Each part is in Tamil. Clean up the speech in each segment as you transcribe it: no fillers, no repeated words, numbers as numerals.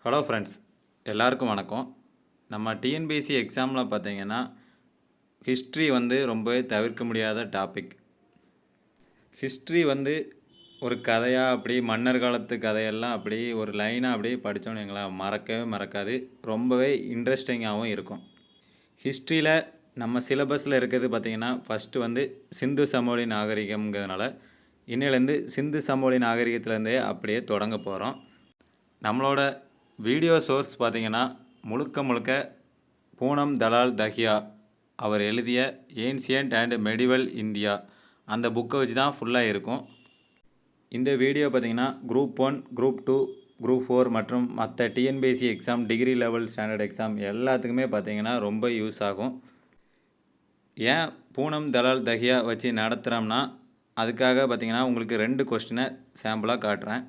ஹலோ ஃப்ரெண்ட்ஸ், எல்லாருக்கும் வணக்கம். நம்ம டிஎன்பிஎஸ்சி எக்ஸாமில் பார்த்தீங்கன்னா ஹிஸ்ட்ரி ரொம்பவே தவிர்க்க முடியாத டாபிக். ஹிஸ்ட்ரி ஒரு கதையாக அப்படி மன்னர் காலத்து கதையெல்லாம் அப்படி ஒரு லைனாக அப்படியே படித்தோன்னு எங்களால் மறக்கவே மறக்காது. ரொம்பவே இன்ட்ரெஸ்டிங்காகவும் இருக்கும். ஹிஸ்ட்ரியில் நம்ம சிலபஸில் இருக்கிறது பார்த்திங்கன்னா ஃபஸ்ட்டு சிந்து சமவெளி நாகரிகம்ங்கிறதுனால இன்னிலேருந்து சிந்து சமவெளி நாகரிகத்துலேருந்தே அப்படியே தொடங்க போகிறோம். நம்மளோட வீடியோ சோர்ஸ் பார்த்திங்கன்னா முழுக்க பூனம் தலால் தஹியா அவர் எழுதிய ஏன்சியன்ட் அண்ட் மெடிவல் இந்தியா அந்த புக்கை வச்சு தான் ஃபுல்லாக இருக்கும். இந்த வீடியோ பார்த்திங்கன்னா குரூப் 1, குரூப் 2, குரூப் 4 மற்றும் மற்ற TNPSC exam, degree level standard exam எல்லாத்துக்குமே பார்த்திங்கன்னா ரொம்ப யூஸ் ஆகும். ஏன் பூனம் தலால் தஹியா வச்சு நடத்துகிறோம்னா அதுக்காக பார்த்திங்கன்னா உங்களுக்கு 2 கொஸ்டினை சாம்பிளாக காட்டுறேன்.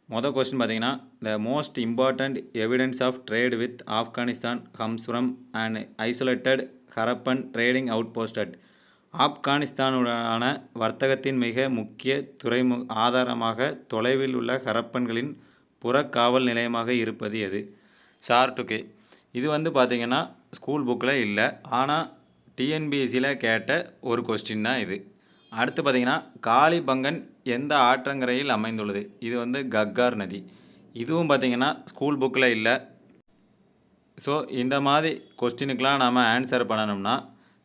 மொதல் கொஸ்டின் பார்த்தீங்கன்னா, the most important evidence of trade with Afghanistan comes from and isolated Harappan trading out posted. ஆப்கானிஸ்தானுடனான வர்த்தகத்தின் மிக முக்கிய ஆதாரமாக தொலைவில் உள்ள ஹரப்பன்களின் புறக்காவல் நிலையமாக இருப்பது எது? ஷார்ட்டுகே. இது பார்த்திங்கன்னா ஸ்கூல் புக்கில் இல்லை, ஆனால் டிஎன்பிஎஸ்சியில் கேட்ட ஒரு கொஸ்டின் தான் இது. அடுத்து பார்த்திங்கன்னா, காளிபங்கன் எந்த ஆற்றங்கரையில் அமைந்துள்ளது? இது கக்கார் நதி. இதுவும் பார்த்திங்கன்னா ஸ்கூல் புக்கில் இல்லை. ஸோ இந்த மாதிரி கொஸ்டினுக்கெலாம் நாம் ஆன்சர் பண்ணணும்னா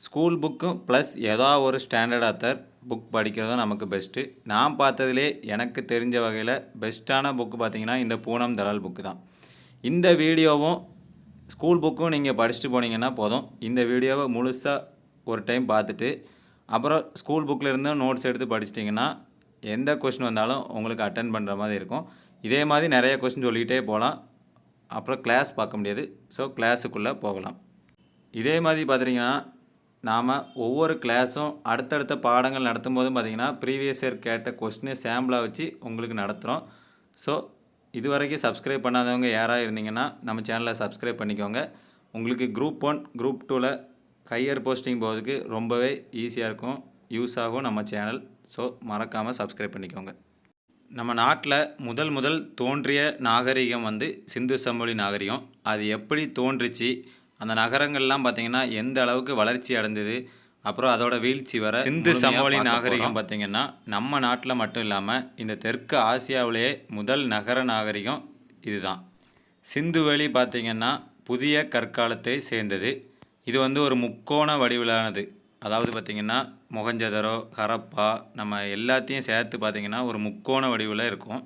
ஸ்கூல் புக்கும் ப்ளஸ் ஏதாவது ஒரு ஸ்டாண்டர்ட் ஆத்தர் புக் படிக்கிறதும் நமக்கு பெஸ்ட்டு. நான் பார்த்ததுலே எனக்கு தெரிஞ்ச வகையில் பெஸ்ட்டான புக்கு பார்த்திங்கன்னா இந்த பூனம் தலால் புக்கு தான். இந்த வீடியோவும் ஸ்கூல் புக்கும் நீங்கள் படிச்சுட்டு போனீங்கன்னா போதும். இந்த வீடியோவை முழுசாக ஒரு டைம் பார்த்துட்டு அப்புறம் ஸ்கூல் புக்கில் இருந்து நோட்ஸ் எடுத்து படிச்சிட்டிங்கன்னா எந்த கொஸ்டின் வந்தாலும் உங்களுக்கு அட்டென்ட் பண்ணுற மாதிரி இருக்கும். இதே மாதிரி நிறைய கொஸ்டின் சொல்லிகிட்டே போகலாம். அப்புறம் கிளாஸ் பார்க்க முடியாது. ஸோ கிளாஸுக்குள்ளே போகலாம். இதே மாதிரி பார்த்துட்டிங்கன்னா நாம் ஒவ்வொரு கிளாஸும் அடுத்தடுத்த பாடங்கள் நடத்தும் போதும் பார்த்திங்கன்னா ப்ரீவியஸ் இயர் கேட்ட கொஸ்டினை சாம்பிளாக வச்சு உங்களுக்கு நடத்துகிறோம். ஸோ இது வரைக்கும் சப்ஸ்கிரைப் பண்ணாதவங்க யாராக இருந்தீங்கன்னா நம்ம சேனலை சப்ஸ்கிரைப் பண்ணிக்கோங்க. உங்களுக்கு குரூப் 1, குரூப் 2ல் ஹையர் போஸ்டிங் போகிறதுக்கு ரொம்பவே ஈஸியாக இருக்கும், யூஸ் ஆகும் நம்ம சேனல். ஸோ மறக்காமல் சப்ஸ்கிரைப் பண்ணிக்கோங்க. நம்ம நாட்டில் முதல் தோன்றிய நாகரிகம் சிந்து சமவெளி நாகரிகம். அது எப்படி தோன்றுச்சு, அந்த நகரங்கள்லாம் பார்த்திங்கன்னா எந்த அளவுக்கு வளர்ச்சி அடைந்தது, அப்புறம் அதோட வீழ்ச்சி வர சிந்து சமவெளி நாகரிகம் பார்த்திங்கன்னா நம்ம நாட்டில் மட்டும் இல்லாமல் இந்த தெற்கு ஆசியாவிலேயே முதல் நகர நாகரிகம் இதுதான். சிந்துவெளி பார்த்திங்கன்னா புதிய கற்காலத்தை சேர்ந்தது. இது ஒரு முக்கோண வடிவிலானது. அதாவது பார்த்திங்கன்னா மொஹஞ்சதரோ, ஹரப்பா நம்ம எல்லாத்தையும் சேர்த்து பார்த்திங்கன்னா ஒரு முக்கோண வடிவில் இருக்கும்.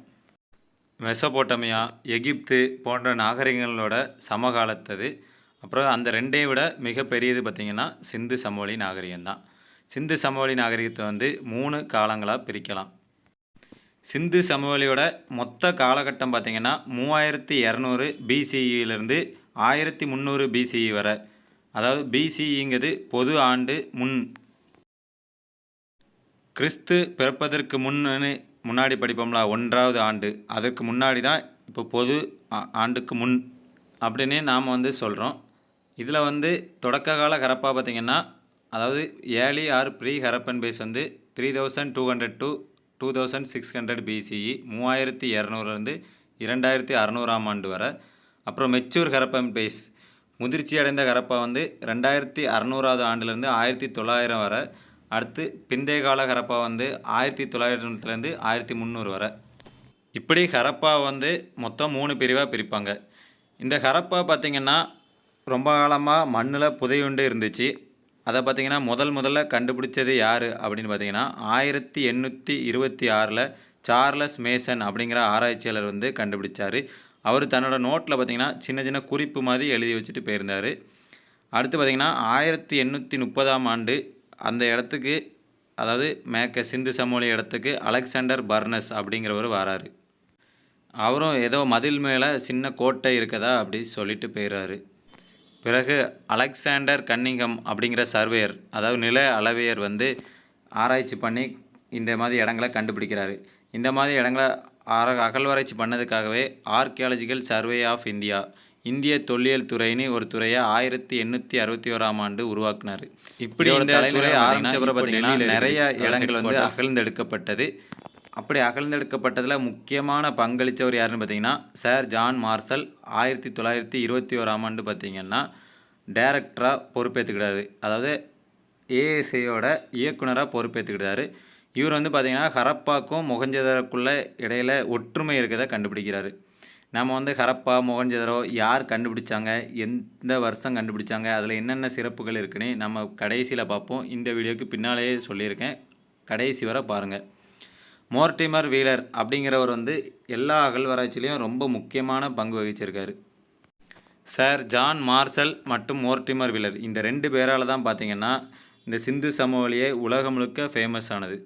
மெசபோட்டமியா, எகிப்து போன்ற நாகரிகங்களோட சமகாலத்தது. அப்புறம் அந்த ரெண்டையும் விட மிகப்பெரியது பார்த்திங்கன்னா சிந்து சமவெளி நாகரிகம்தான். சிந்து சமவெளி நாகரிகத்தை 3 காலங்களாக பிரிக்கலாம். சிந்து சமவெளியோட மொத்த காலகட்டம் பார்த்திங்கன்னா 3200 பிசிஇலேருந்து 1300 பிசிஇ வரை. அதாவது பிசிஇங்கிறது பொது ஆண்டு முன், கிறிஸ்து பிறப்பதற்கு முன்னாடி படிப்போம்ல 1வது ஆண்டு, அதற்கு முன்னாடி தான் இப்போ பொது ஆண்டுக்கு முன் அப்படின்னு நாம் சொல்கிறோம். இதில் தொடக்க கால ஹரப்பா பார்த்திங்கன்னா, அதாவது early or pre Harappan phase 3200 to 2600 BCE, 3200லேருந்து 2600ஆம் ஆண்டு வரை. அப்புறம் மெச்சூர் ஹரப்பன் பேஸ், முதிர்ச்சி அடைந்த ஹரப்பா 2600வது ஆண்டுலேருந்து 1900 வரை. அடுத்து பிந்தைய கால ஹரப்பா 1900லேருந்து 1300 வரை. இப்படி ஹரப்பா மொத்தம் 3 பிரிவாக பிரிப்பாங்க. இந்த ஹரப்பா பார்த்திங்கன்னா ரொம்ப காலமாக மண்ணில் புதையுண்டு இருந்துச்சு. அதை பார்த்திங்கன்னா முதல்ல கண்டுபிடிச்சது யார் அப்படின்னு பார்த்திங்கன்னா 1826 சார்லஸ் மேசன் அப்படிங்கிற ஆராய்ச்சியாளர் கண்டுபிடிச்சார். அவர் தன்னோட நோட்டில் பார்த்திங்கன்னா சின்ன குறிப்பு மாதிரி எழுதி வச்சுட்டு போயிருந்தார். அடுத்து பார்த்திங்கன்னா 1830ஆம் ஆண்டு அந்த இடத்துக்கு, அதாவது மேற்க சிந்து சமவெளி இடத்துக்கு அலெக்சாண்டர் பர்னஸ் அப்படிங்கிறவர் வராரு. அவரும் ஏதோ மதில் மேலே சின்ன கோட்டை இருக்கதா அப்படி சொல்லிட்டு போயிடுறாரு. பிறகு அலெக்சாண்டர் கன்னிங்கம் அப்படிங்கிற சர்வேயர், அதாவது நில அளவையர் ஆராய்ச்சி பண்ணி இந்த மாதிரி இடங்களை கண்டுபிடிக்கிறாரு. இந்த மாதிரி இடங்களை அகழ்வாராய்ச்சி பண்ணதுக்காகவே ஆர்கியாலஜிக்கல் சர்வே ஆஃப் இந்தியா, இந்திய தொல்லியல் துறைன்னு ஒரு துறையை 1861ஆம் ஆண்டு உருவாக்குனார். இப்படி இந்த துறை ஆரம்பித்தப்பறம் பார்த்திங்கன்னா நிறைய இடங்கள் அகழ்ந்தெடுக்கப்பட்டது. அப்படி அகழ்ந்தெடுக்கப்பட்டதில் முக்கியமான பங்களித்தவர் யாருன்னு பார்த்தீங்கன்னா சார் ஜான் மார்ஷல் 1921ஆம் ஆண்டு பார்த்தீங்கன்னா டைரக்டராக பொறுப்பேற்றுக்கிட்டாரு. அதாவது ஏஎஸ்ஐயோட இயக்குனராக பொறுப்பேற்றுக்கிட்டாரு. இவர் வந்து பார்த்திங்கன்னா ஹரப்பாக்கும் மொஹஞ்சதாரோக்குள்ள இடையில ஒற்றுமை இருக்கிறத கண்டுபிடிக்கிறாரு. நம்ம வந்து ஹரப்பா மொஹஞ்சதாரோ யார் கண்டுபிடிச்சாங்க, எந்த வருஷம் கண்டுபிடிச்சாங்க, அதில் என்னென்ன சிறப்புகள் இருக்குன்னு நம்ம கடைசியில் பார்ப்போம். இந்த வீடியோக்கு பின்னாலேயே சொல்லியிருக்கேன், கடைசி வரை பாருங்கள். மோர்டிமர் வீலர் அப்படிங்கிறவர் வந்து எல்லா அகழ்வாராய்ச்சிலையும் ரொம்ப முக்கியமான பங்கு வகிச்சிருக்காரு. சார் ஜான் மார்ஷல் மற்றும் மோர்டிமர் வீலர் இந்த 2 பேரால் தான் பார்த்திங்கன்னா இந்த சிந்து சமவெளியே உலகம் முழுக்க ஃபேமஸ் ஆனது.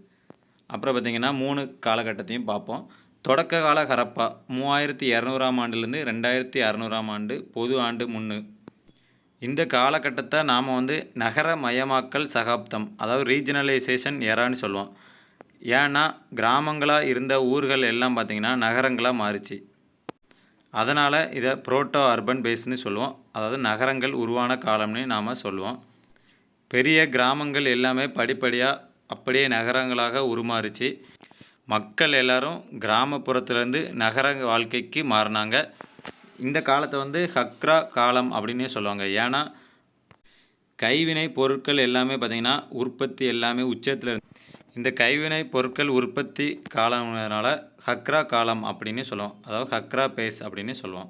அப்புறம் பார்த்திங்கன்னா 3 காலகட்டத்தையும் பார்ப்போம். தொடக்க கால ஹரப்பா 3200ஆம் ஆண்டுலேருந்து 2600ஆம் ஆண்டு பொது ஆண்டு முன்னு. இந்த காலகட்டத்தை நாம் வந்து நகரமயமாக்கல் சகாப்தம், அதாவது ரீஜனலைசேஷன் எரான்னு சொல்லுவோம். ஏன்னா கிராமங்களாக இருந்த ஊர்கள் எல்லாம் பார்த்திங்கன்னா நகரங்களாக மாறிச்சு. அதனால் இதை புரோட்டோ அர்பன் பேஸ்னு சொல்லுவோம். அதாவது நகரங்கள் உருவான காலம்னு நாம் சொல்லுவோம். பெரிய கிராமங்கள் எல்லாமே படிப்படியாக அப்படியே நகரங்களாக உருமாறிச்சு. மக்கள் எல்லாரும் கிராமப்புறத்துலேருந்து நகர வாழ்க்கைக்கு மாறினாங்க. இந்த காலத்தை வந்து ஹக்ரா காலம் அப்படின்னே சொல்லுவாங்க. ஏன்னா கைவினை பொருட்கள் எல்லாமே பார்த்திங்கன்னா உற்பத்தி எல்லாமே உச்சத்தில் இந்த கைவினை பொருட்கள் உற்பத்தி காலம்னால ஹக்ரா காலம் அப்படின்னு சொல்லுவோம். அதாவது ஹக்ரா பேஸ் அப்படின்னு சொல்லுவோம்.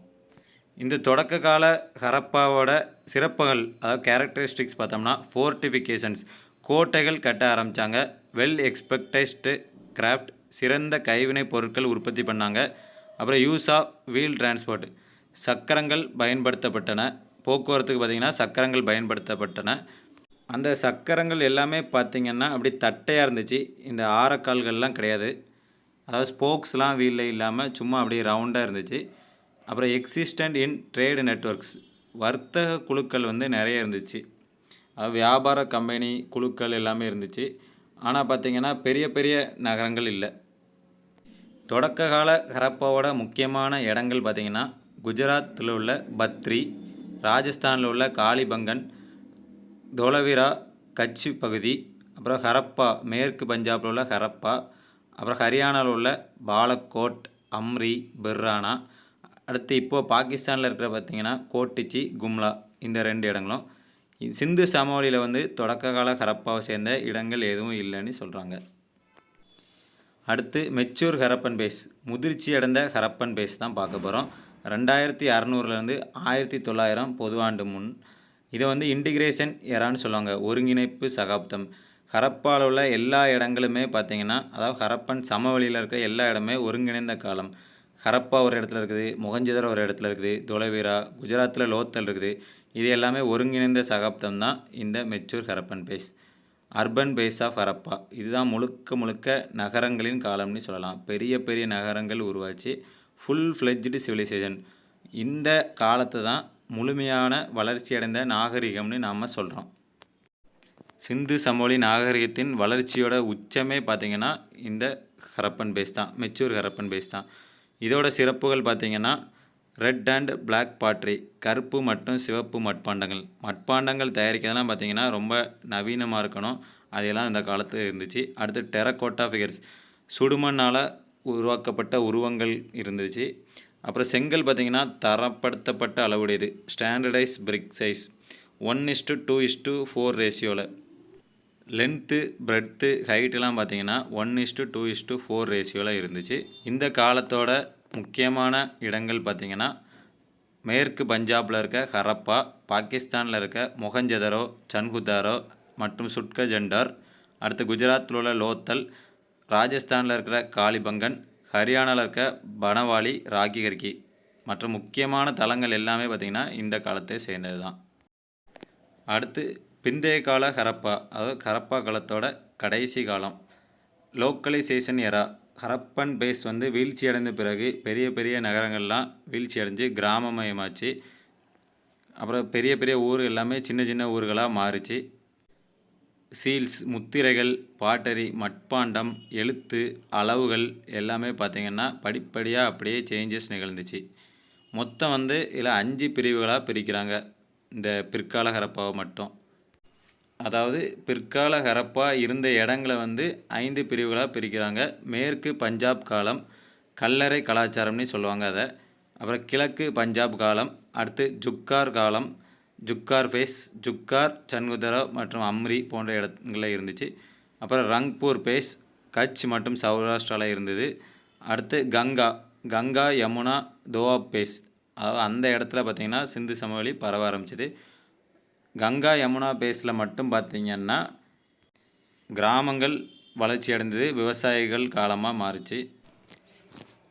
இந்த தொடக்க கால ஹரப்பாவோட சிறப்புகள், அதாவது கேரக்டரிஸ்டிக்ஸ் பார்த்தோம்னா ஃபோர்ட்டிஃபிகேஷன்ஸ், கோட்டைகள் கட்ட ஆரம்பித்தாங்க. வெல் எக்ஸ்பெக்டஸ்டு கிராஃப்ட், சிறந்த கைவினை பொருட்கள் உற்பத்தி பண்ணாங்க. அப்புறம் யூஸ் ஆஃப் வீல் டிரான்ஸ்போர்ட், சக்கரங்கள் பயன்படுத்தப்பட்டன. போக்குவரத்துக்கு பார்த்திங்கன்னா சக்கரங்கள் பயன்படுத்தப்பட்டன. அந்த சக்கரங்கள் எல்லாமே பார்த்திங்கன்னா அப்படி தட்டையாக இருந்துச்சு. இந்த ஆரக்கால்கள்லாம் கிடையாது. அதாவது ஸ்போக்ஸ்லாம் வீலில் இல்லாமல் சும்மா அப்படியே ரவுண்டாக இருந்துச்சு. அப்புறம் எக்ஸிஸ்டன்ட் இன் ட்ரேடு நெட்வொர்க்ஸ், வர்த்தக குழுக்கள் வந்து நிறைய இருந்துச்சு. வியாபார கம்பெனி குழுக்கள் எல்லாமே இருந்துச்சு. ஆனால் பார்த்திங்கன்னா பெரிய பெரிய நகரங்கள் இல்லை. தொடக்க கால ஹரப்பாவோட முக்கியமான இடங்கள் பார்த்திங்கன்னா குஜராத்தில் உள்ள பத்ரி, ராஜஸ்தானில் உள்ள காளிபங்கன், தோலவிரா, கட்சி பகுதி, அப்புறம் ஹரப்பா மேற்கு பஞ்சாபில் உள்ள ஹரப்பா, அப்புறம் ஹரியானாவில் உள்ள பாலக்கோட், அம்ரி, பிர்ரானா. அடுத்து இப்போது பாகிஸ்தானில் இருக்கிற பார்த்திங்கன்னா கோட்டிச்சி, கும்லா, இந்த 2 இடங்களும். சிந்து சமவெளியில் வந்து தொடக்க கால ஹரப்பாவை சேர்ந்த இடங்கள் எதுவும் இல்லைன்னு சொல்கிறாங்க. அடுத்து மெச்சூர் ஹரப்பன் பேஸ், முதிர்ச்சி அடைந்த ஹரப்பன் பேஸ் தான் பார்க்க போகிறோம். 2600லேருந்து 1900 பொது ஆண்டு முன். இதை வந்து இன்டிகிரேஷன் எரான்னு சொல்லுவாங்க, ஒருங்கிணைப்பு சகாப்தம். ஹரப்பாவில் உள்ள எல்லா இடங்களுமே பார்த்திங்கன்னா, அதாவது ஹரப்பன் சமவெளியில் இருக்கிற எல்லா இடமே ஒருங்கிணைந்த காலம். ஹரப்பா ஒரு இடத்துல இருக்குது, மொஹஞ்சதாரோ ஒரு இடத்துல இருக்குது, தோலவிரா, குஜராத்தில் லோத்தல் இருக்குது. இது எல்லாமே ஒருங்கிணைந்த சகாப்தம் தான் இந்த mature Harappan phase. Urban phase of Harappa, இதுதான் முழுக்க முழுக்க நகரங்களின் காலம்னு சொல்லலாம். பெரிய பெரிய நகரங்கள் உருவாச்சு, ஃபுல் ஃப்ளெஜ்டு சிவிலைசேஷன். இந்த காலத்தை தான் முழுமையான வளர்ச்சியடைந்த நாகரிகம்னு நாம் சொல்கிறோம். சிந்து சமவெளி நாகரிகத்தின் வளர்ச்சியோட உச்சமே பார்த்திங்கன்னா இந்த ஹரப்பன் பேஸ் தான், மெச்சூர் ஹரப்பன் பேஸ் தான். இதோட சிறப்புகள் பார்த்திங்கன்னா ரெட் அண்ட் பிளாக் பாட்ரி, கருப்பு மற்றும் சிவப்பு மட்பாண்டங்கள் தயாரிக்கிறதுலாம் பார்த்திங்கன்னா ரொம்ப நவீனமாக இருக்கணும். அதெல்லாம் இந்த காலத்தில் இருந்துச்சு. அடுத்து டெரகோட்டா ஃபிகர்ஸ், சுடுமண்ணால் உருவாக்கப்பட்ட உருவங்கள் இருந்துச்சு. அப்புறம் செங்கல் பார்த்திங்கன்னா தரப்படுத்தப்பட்ட அளவுடையது, ஸ்டாண்டர்டைஸ் பிரிக் சைஸ் 1:2:4 ரேஷியோவில். லென்த்து, பிரெட்த்து, ஹைட்டெலாம் பார்த்திங்கன்னா 1:2:4 ரேஷியோவில் இருந்துச்சு. இந்த காலத்தோட முக்கியமான இடங்கள் பார்த்திங்கன்னா மேற்கு பஞ்சாபில் இருக்க ஹரப்பா, பாகிஸ்தானில் இருக்க மொஹஞ்சதாரோ, சன்குதாரோ மற்றும் சுட்கஜண்டார். அடுத்து குஜராத்தில் உள்ள லோத்தல், ராஜஸ்தானில் இருக்கிற காளிபங்கன், ஹரியானாவில் இருக்க பனவாலி, ராகிகர்கி மற்றும் முக்கியமான தலங்கள் எல்லாமே பார்த்திங்கன்னா இந்த காலத்தை சேர்ந்தது தான். அடுத்து பிந்தைய கால ஹரப்பா, அதாவது ஹரப்பா காலத்தோட கடைசி காலம், லோக்கலைசேஷன் எரா. ஹரப்பன் பேஸ் வந்து வீழ்ச்சி அடைந்த பிறகு பெரிய பெரிய நகரங்கள்லாம் வீழ்ச்சி அடைஞ்சு கிராமமயமாச்சு. அப்புறம் பெரிய பெரிய ஊர் எல்லாமே சின்ன சின்ன ஊர்களாக மாறிச்சு. சீல்ஸ், முத்திரைகள், பாட்டரி, மட்பாண்டம், எழுத்து, அளவுகள் எல்லாமே பார்த்திங்கன்னா படிப்படியாக அப்படியே சேஞ்சஸ் நிகழ்ந்துச்சு. மொத்தம் வந்து இதில் 5 பிரிவுகளாக பிரிக்கிறாங்க இந்த பிற்கால ஹரப்பாவை மட்டும். அதாவது பிற்கால ஹரப்பா இருந்த இடங்களை வந்து 5 பிரிவுகளாக பிரிக்கிறாங்க. மேற்கு பஞ்சாப் காலம், கல்லறை கலாச்சாரம்னு சொல்லுவாங்க அதை. அப்புறம் கிழக்கு பஞ்சாப் காலம், அடுத்து ஜுக்கார் காலம், ஜுக்கார் பேஸ், ஜுக்கார், சன்குதரா மற்றும் அம்ரி போன்ற இடங்களில் இருந்துச்சு. அப்புறம் ரங்பூர் பேஸ், கட்ச் மற்றும் சௌராஷ்டிராவில் இருந்தது. அடுத்து கங்கா, கங்கா, யமுனா, தோஆப் பேஸ், அதாவது அந்த இடத்துல பார்த்திங்கன்னா சிந்து சமவெளி பரவ ஆரம்பிச்சிது. கங்கா யமுனா பேஸில் மட்டும் பார்த்திங்கன்னா கிராமங்கள் வளர்ச்சி அடைந்தது, விவசாயிகள் காலமாக மாறுச்சு.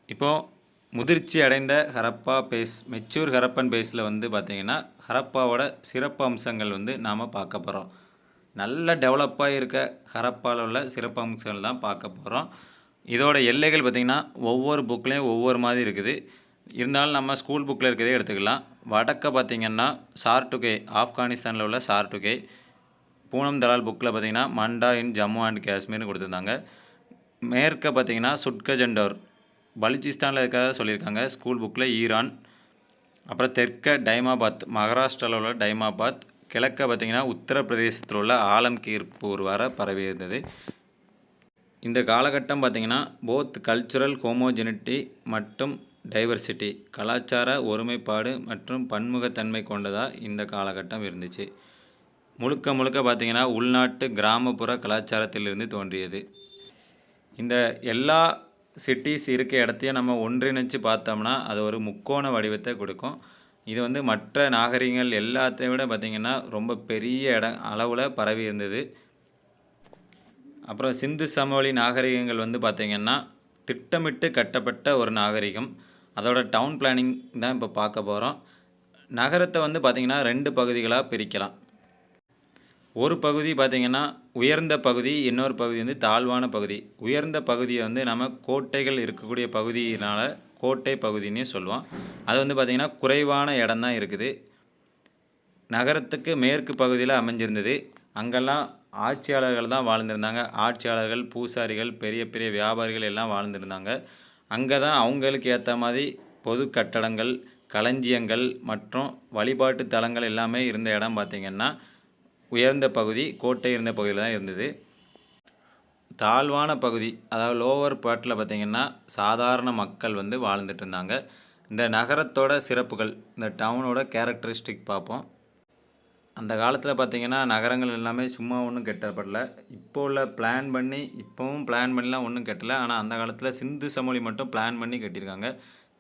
இப்போது முதிர்ச்சி அடைந்த ஹரப்பா பேஸ், மெச்சூர் ஹரப்பன் பேஸில் வந்து பார்த்திங்கன்னா ஹரப்பாவோட சிறப்பு அம்சங்கள் வந்து நாம் பார்க்க போகிறோம். நல்ல டெவலப்பாக இருக்க ஹரப்பாவில் உள்ள சிறப்பு அம்சங்கள் தான் பார்க்க போகிறோம். இதோட எல்லைகள் பார்த்திங்கன்னா ஒவ்வொரு புக்லேயும் ஒவ்வொரு மாதிரி இருக்குது. இருந்தாலும் நம்ம ஸ்கூல் புக்கில் இருக்கிறதே எடுத்துக்கலாம். வடக்க பார்த்திங்கன்னா சார்டுகே, ஆப்கானிஸ்தானில் உள்ள சார்டுகே. பூனம் தலால் புக்கில் பார்த்திங்கன்னா மண்டா இன் ஜம்மு அண்ட் காஷ்மீர்னு கொடுத்துருந்தாங்க. மேற்க பார்த்திங்கன்னா சுட்கஜண்டோர், பலுச்சிஸ்தானில் இருக்கிறத சொல்லியிருக்காங்க ஸ்கூல் புக்கில், ஈரான். அப்புறம் தெற்க டைமாபாத், மகாராஷ்டிராவில் உள்ள டைமாபாத். கிழக்க பார்த்திங்கன்னா உத்தரப்பிரதேசத்தில் உள்ள ஆலம்கீர்பூர் வர பரவி இருந்தது. இந்த காலகட்டம் பார்த்திங்கன்னா போத் கல்ச்சுரல் ஹோமோஜெனிட்டி மற்றும் டைவர்சிட்டி, கலாச்சார ஒருமைப்பாடு மற்றும் பன்முகத்தன்மை கொண்டதாக இந்த காலகட்டம் இருந்துச்சு. முழுக்க முழுக்க பார்த்திங்கன்னா உள்நாட்டு கிராமப்புற கலாச்சாரத்திலிருந்து தோன்றியது. இந்த எல்லா சிட்டிஸ் இருக்க இடத்தையும் நம்ம ஒன்றிணைச்சு பார்த்தோம்னா அது ஒரு முக்கோண வடிவத்தை கொடுக்கும். இது வந்து மற்ற நாகரிகங்கள் எல்லாத்தையும் விட பார்த்திங்கன்னா ரொம்ப பெரிய அளவில் பரவி இருந்தது. அப்புறம் சிந்து சமவெளி நாகரிகங்கள் வந்து பார்த்திங்கன்னா திட்டமிட்டு கட்டப்பட்ட ஒரு நாகரிகம். அதோட டவுன் பிளானிங் தான் இப்போ பார்க்க போகிறோம். நகரத்தை வந்து பார்த்திங்கன்னா 2 பகுதிகளாக பிரிக்கலாம். ஒரு பகுதி பார்த்திங்கன்னா உயர்ந்த பகுதி, இன்னொரு பகுதி வந்து தாழ்வான பகுதி. உயர்ந்த பகுதியை வந்து நம்ம கோட்டைகள் இருக்கக்கூடிய பகுதியினால் கோட்டை பகுதின்னு சொல்லுவோம். அது வந்து பார்த்திங்கன்னா குறைவான இடம் தான் இருக்குது. நகரத்துக்கு மேற்கு பகுதியில் அமைஞ்சிருந்தது. அங்கெல்லாம் ஆட்சியாளர்கள் தான் வாழ்ந்திருந்தாங்க. ஆட்சியாளர்கள், பூசாரிகள், பெரிய பெரிய வியாபாரிகள் எல்லாம் வாழ்ந்திருந்தாங்க. அங்கே தான் அவங்களுக்கு ஏற்ற மாதிரி பொது கட்டடங்கள், களஞ்சியங்கள் மற்றும் வழிபாட்டு தலங்கள் எல்லாமே இருந்த இடம் பார்த்திங்கன்னா உயர்ந்த பகுதி, கோட்டை இருந்த பகுதியில் தான் இருந்தது. தாழ்வான பகுதி, அதாவது லோவர் பார்ட்டில் பார்த்திங்கன்னா சாதாரண மக்கள் வந்து வாழ்ந்துட்டு இருந்தாங்க. இந்த நகரத்தோட சிறப்புகள், இந்த டவுனோட கேரக்டரிஸ்டிக் பார்ப்போம். அந்த காலத்தில் பார்த்திங்கன்னா நகரங்கள் எல்லாமே சும்மா ஒன்றும் கட்டப்படல. இப்போ உள்ள இப்போவும் பிளான் பண்ணிலாம் ஒன்றும் கட்டலை. ஆனால் அந்த காலத்தில் சிந்து சமவெளி மட்டும் பிளான் பண்ணி கட்டியிருக்காங்க.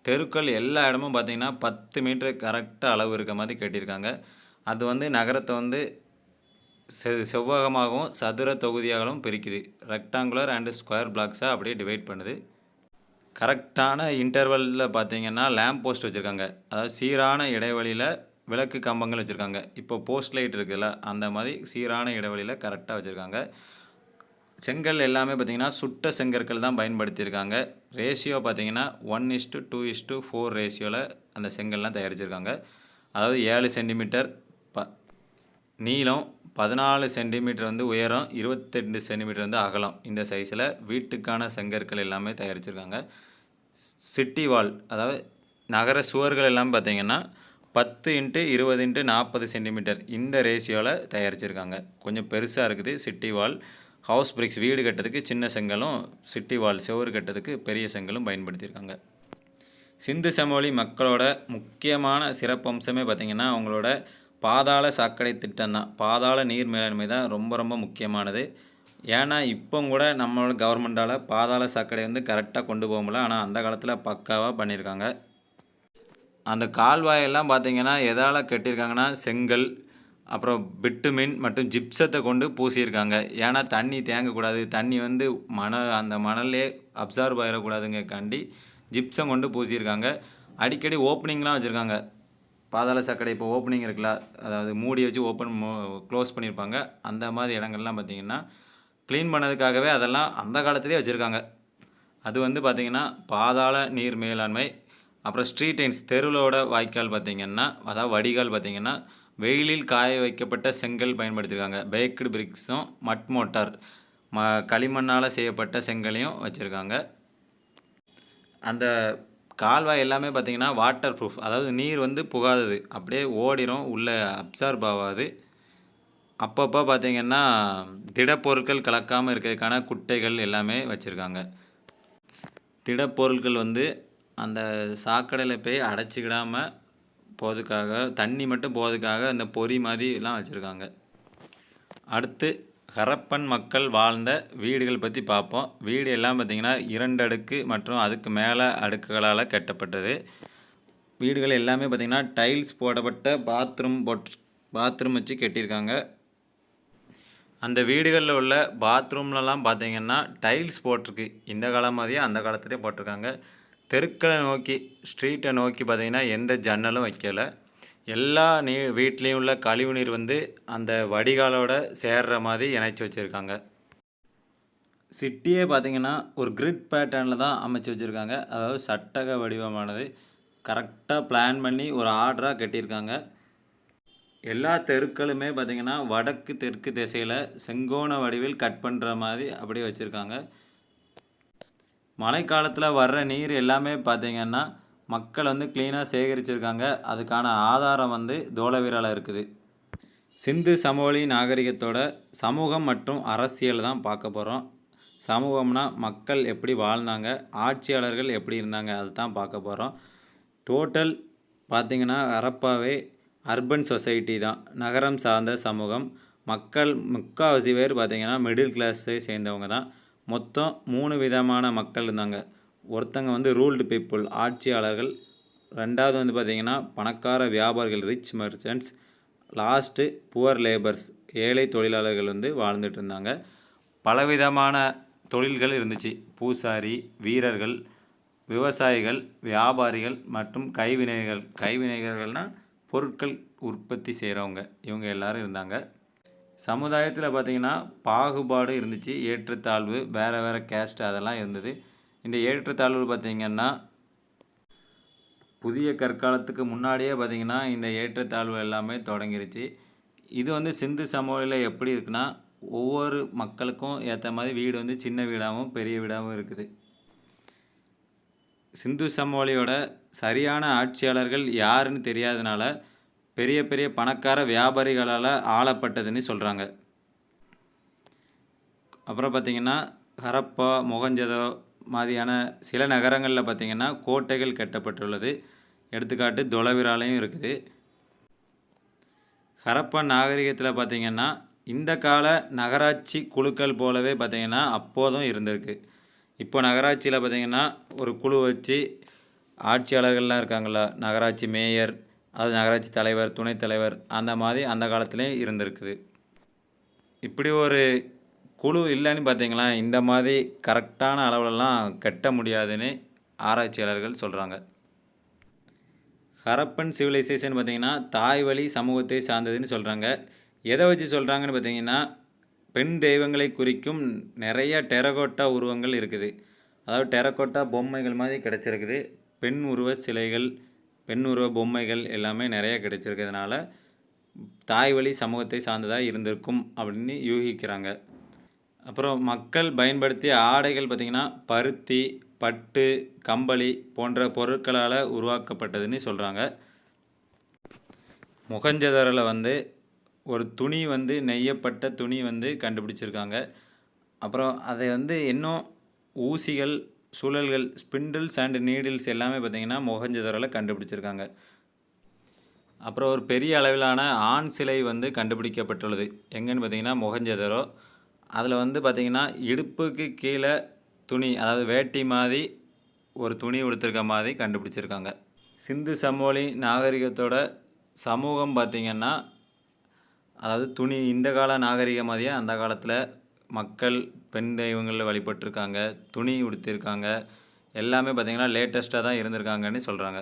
தெருக்கள் எல்லா இடமும் பார்த்திங்கன்னா 10 மீட்டர் கரெக்டாக அளவு இருக்க மாதிரி கட்டியிருக்காங்க. அது வந்து நகரத்தை வந்து செவ்வகமாகவும் சதுர தொகுதியாகவும் பிரிக்குது. ரெக்டாங்குலர் அண்டு ஸ்கொயர் பிளாக்ஸாக அப்படியே டிவைட் பண்ணுது. கரெக்டான இன்டர்வலில் பார்த்திங்கன்னா லேம்ப் போஸ்ட் வச்சுருக்காங்க. அதாவது சீரான இடைவெளியில் விளக்கு கம்பங்கள் வச்சுருக்காங்க. இப்போ போஸ்ட் லைட் இருக்குதுல்ல, அந்த மாதிரி சீரான இடைவெளியில் கரெக்டாக வச்சுருக்காங்க. செங்கல் எல்லாமே பார்த்திங்கன்னா சுட்ட செங்கற்கள் தான் பயன்படுத்தியிருக்காங்க. ரேஷியோ பார்த்திங்கன்னா 1:2:4 ரேஷியோவில் அந்த செங்கல்லாம் தயாரிச்சிருக்காங்க. அதாவது 7 சென்டிமீட்டர் நீளம், 14 சென்டிமீட்டர் வந்து உயரம், 28 சென்டிமீட்டர் வந்து அகலம். இந்த சைஸில் வீட்டுக்கான செங்கற்கள் எல்லாமே தயாரிச்சிருக்காங்க. சிட்டி வால், அதாவது நகர சுவர்கள் எல்லாம் பார்த்திங்கன்னா 10x20x40 சென்டிமீட்டர் இந்த ரேஷியோவில் தயாரிச்சிருக்காங்க. கொஞ்சம் பெருசாக இருக்குது சிட்டி வால். ஹவுஸ் பிரிக்ஸ், வீடு கட்டுறதுக்கு சின்ன செங்கலும், சிட்டி வால் செவரு கட்டுறதுக்கு பெரிய செங்கலும் பயன்படுத்தியிருக்காங்க. சிந்து சமவெளி மக்களோட முக்கியமான சிறப்பம்சமே பார்த்திங்கன்னா அவங்களோட பாதாள சாக்கடை திட்டம் தான். பாதாள நீர் மேலாண்மை தான் ரொம்ப ரொம்ப முக்கியமானது. ஏன்னா இப்போ கூட நம்மளோட கவர்மெண்டால் பாதாள சாக்கடை வந்து கரெக்டாக கொண்டு போக முடியல. ஆனால் அந்த காலத்தில் பக்காவாக பண்ணியிருக்காங்க. அந்த கால்வாயெல்லாம் பார்த்திங்கன்னா எதால் கட்டியிருக்காங்கன்னா செங்கல், அப்புறம் பிட்டுமின் மற்றும் ஜிப்சத்தை கொண்டு பூசியிருக்காங்க. ஏன்னா தண்ணி தேங்கக்கூடாது, தண்ணி வந்து அந்த மணல்லே அப்சார்ப் ஆகிடக்கூடாதுங்கக்காண்டி ஜிப்சம் கொண்டு பூசியிருக்காங்க. அடிக்கடி ஓப்பனிங்லாம் வச்சுருக்காங்க. பாதாள சாக்கடை இப்போ ஓப்பனிங் இருக்குல்ல, அதாவது மூடி வச்சு க்ளோஸ் பண்ணியிருப்பாங்க. அந்த மாதிரி இடங்கள்லாம் பார்த்திங்கன்னா க்ளீன் பண்ணதுக்காகவே அதெல்லாம் அந்த காலத்துலேயே வச்சுருக்காங்க. அது வந்து பார்த்திங்கன்னா பாதாள நீர் மேலாண்மை. அப்புறம் ஸ்ட்ரீட் லைன்ஸ், தெருவோட வாய்க்கால் பார்த்திங்கன்னா, அதாவது வடிகால் பார்த்திங்கன்னா வெயிலில் காய வைக்கப்பட்ட செங்கல் பயன்படுத்தியிருக்காங்க. பேக்டு பிரிக்ஸும் மட் மோட்டார், களிமண்ணால் செய்யப்பட்ட செங்கலையும் வச்சுருக்காங்க. அந்த கால்வாய் எல்லாமே பார்த்திங்கன்னா வாட்டர் ப்ரூஃப், அதாவது நீர் வந்து புகாதது, அப்படியே ஓடிடும், உள்ளே அப்சார்ப் ஆகாது. அப்பப்போ பார்த்தீங்கன்னா, திடப்பொருட்கள் கலக்காம இருக்கிறதுக்கான குட்டைகள் எல்லாமே வச்சுருக்காங்க. திடப்பொருட்கள் வந்து அந்த சாக்கடையில போய் அடைச்சிக்கிடாம போறதுக்காக, தண்ணி மட்டும் போறதுக்காக அந்த பொறி மாதிரிலாம் வச்சுருக்காங்க. அடுத்து ஹரப்பன் மக்கள் வாழ்ந்த வீடுகள் பற்றி பார்ப்போம். வீடு எல்லாம் பார்த்தீங்கன்னா 2 அடுக்கு மற்றும் அதுக்கு மேலே அடுக்குகளால் கட்டப்பட்டது. வீடுகள் எல்லாமே பார்த்தீங்கன்னா டைல்ஸ் போடப்பட்ட பாத்ரூம் வச்சு கட்டியிருக்காங்க. அந்த வீடுகளில் உள்ள பாத்ரூம்லலாம் பார்த்தீங்கன்னா டைல்ஸ் போட்டிருக்கு. இந்த காலம் மாதிரியே அந்த காலத்துலேயே போட்டிருக்காங்க. தெருக்களை நோக்கி ஸ்ட்ரீட்டை நோக்கி பார்த்தீங்கன்னா எந்த ஜன்னலும் வைக்கலை. எல்லா வீட்லேயும் உள்ள கழிவுநீர் வந்து அந்த வடிகாலோட சேர்ற மாதிரி இணைச்சி வச்சுருக்காங்க. சிட்டியே பார்த்தீங்கன்னா ஒரு கிரிட் பேட்டர்னில் தான் அமைச்சு வச்சுருக்காங்க. அதாவது சட்டக வடிவமானது கரெக்டாக பிளான் பண்ணி ஒரு ஆர்டராக கட்டியிருக்காங்க. எல்லா தெருக்களுமே பார்த்தீங்கன்னா வடக்கு தெற்கு திசையில் செங்கோண வடிவில் கட் பண்ணுற மாதிரி அப்படியே வச்சுருக்காங்க. மழைக்காலத்தில் வர்ற நீர் எல்லாமே பார்த்தீங்கன்னா மக்கள் வந்து க்ளீனாக சேகரிச்சிருக்காங்க. அதுக்கான ஆதாரம் வந்து தோளவிரால இருக்குது. சிந்து சமவெளி நாகரிகத்தோட சமூகம் மற்றும் அரசியல் தான் பார்க்க போகிறோம். சமூகம்னா மக்கள் எப்படி வாழ்ந்தாங்க, ஆட்சியாளர்கள் எப்படி இருந்தாங்க, அதை தான் பார்க்க போகிறோம். டோட்டல் பார்த்திங்கன்னா ஹரப்பாவே அர்பன் சொசைட்டி தான், நகரம் சார்ந்த சமூகம். மக்கள் முக்கால்வாசி பேர் பார்த்திங்கன்னா மிடில் கிளாஸை சேர்ந்தவங்க தான். மொத்தம் 3 விதமான மக்கள் இருந்தாங்க. ஒருத்தங்க வந்து ரூல்டு பீப்புள், ஆட்சியாளர்கள். ரெண்டாவது வந்து பார்த்திங்கன்னா பணக்கார வியாபாரிகள், rich merchants. Last poor labours, ஏழை தொழிலாளர்கள் வந்து வாழ்ந்துட்டு இருந்தாங்க. பலவிதமான தொழில்கள் இருந்துச்சு. பூசாரி, வீரர்கள், விவசாயிகள், வியாபாரிகள் மற்றும் கைவினைஞர்கள்னால் பொருட்கள் உற்பத்தி செய்கிறவங்க, இவங்க எல்லோரும் இருந்தாங்க. சமுதாயத்தில் பார்த்திங்கன்னா பாகுபாடு இருந்துச்சு. ஏற்றத்தாழ்வு, வேறு கேஸ்ட் அதெல்லாம் இருந்தது. இந்த ஏற்றத்தாழ்வு பார்த்திங்கன்னா புதிய கற்காலத்துக்கு முன்னாடியே பார்த்திங்கன்னா இந்த ஏற்றத்தாழ்வு எல்லாமே தொடங்கிருச்சு. இது வந்து சிந்து சமவெளியில் எப்படி இருக்குன்னா, ஒவ்வொரு மக்களுக்கும் ஏற்ற மாதிரி வீடு வந்து சின்ன வீடாகவும் பெரிய வீடாகவும் இருக்குது. சிந்து சமவெளியோட சரியான ஆட்சியாளர்கள் யாருன்னு தெரியாதனால பெரிய பெரிய பணக்கார வியாபாரிகளால் ஆளப்பட்டதுன்னு சொல்கிறாங்க. அப்புறம் பார்த்திங்கன்னா ஹரப்பா, மொஹஞ்சதோ மாதிரியான சில நகரங்களில் பார்த்திங்கன்னா கோட்டைகள் கட்டப்பட்டுள்ளது. எடுத்துக்காட்டு தொலைவிராலையும் இருக்குது. ஹரப்பன் நாகரிகத்தில் பார்த்திங்கன்னா இந்த கால நகராட்சி குழுக்கள் போலவே பார்த்திங்கன்னா அப்போதும் இருந்திருக்கு. இப்போ நகராட்சியில் பார்த்திங்கன்னா ஒரு குழு வச்சு ஆட்சியாளர்கள்லாம் இருக்காங்களா, நகராட்சி மேயர், அதாவது நகராட்சி தலைவர், துணைத் தலைவர், அந்த மாதிரி அந்த காலத்துலேயும் இருந்திருக்குது. இப்படி ஒரு குழு இல்லைன்னு பார்த்தீங்களா, இந்த மாதிரி கரெக்டான அளவுலலாம் கட்ட முடியாதுன்னு ஆராய்ச்சியாளர்கள் சொல்கிறாங்க. ஹரப்பன் சிவிலைசேஷன் பார்த்திங்கன்னா தாய் வழி சமூகத்தை சார்ந்ததுன்னு சொல்கிறாங்க. எதை வச்சு சொல்கிறாங்கன்னு பார்த்தீங்கன்னா, பெண் தெய்வங்களை குறிக்கும் நிறைய டெரகோட்டா உருவங்கள் இருக்குது. அதாவது டெரகோட்டா பொம்மைகள் மாதிரி கிடச்சிருக்குது. பெண் உருவ சிலைகள், பெண் உருவ பொம்மைகள் எல்லாமே நிறைய கிடைச்சிருக்கிறதுனால தாய் வழி சமூகத்தை சார்ந்ததாக இருந்திருக்கும் அப்படின்னு யூகிக்கிறாங்க. அப்புறம் மக்கள் பயன்படுத்திய ஆடைகள் பார்த்திங்கன்னா பருத்தி, பட்டு, கம்பளி போன்ற பொருட்களால் உருவாக்கப்பட்டதுன்னு சொல்கிறாங்க. மொஹஞ்சதாரோவில் வந்து ஒரு துணி வந்து நெய்யப்பட்ட துணி வந்து கண்டுபிடிச்சிருக்காங்க. அப்புறம் அதை வந்து இன்னும் ஊசிகள், சுழல்கள், ஸ்பிண்டில்ஸ் அண்ட் நீடில்ஸ் எல்லாமே பார்த்திங்கன்னா மொஹஞ்சதாரோவில் கண்டுபிடிச்சிருக்காங்க. அப்புறம் ஒரு பெரிய அளவிலான ஆண் சிலை வந்து கண்டுபிடிக்கப்பட்டுள்ளது. எங்கன்னு பார்த்திங்கன்னா மொஹஞ்சதாரோ. அதில் வந்து பார்த்திங்கன்னா இடுப்புக்கு கீழே துணி, அதாவது வேட்டி மாதிரி ஒரு துணி உடுத்திருக்க மாதிரி கண்டுபிடிச்சிருக்காங்க. சிந்து சமவெளி நாகரிகத்தோட சமூகம் பார்த்திங்கன்னா, அதாவது துணி இந்த கால நாகரிகம் மாதிரியே அந்த காலத்தில் மக்கள் பெண் தெய்வங்களில் வழிபட்டிருக்காங்க, துணி உடுத்திருக்காங்க, எல்லாமே பார்த்திங்கன்னா லேட்டஸ்ட்டாக தான் இருந்திருக்காங்கன்னு சொல்கிறாங்க.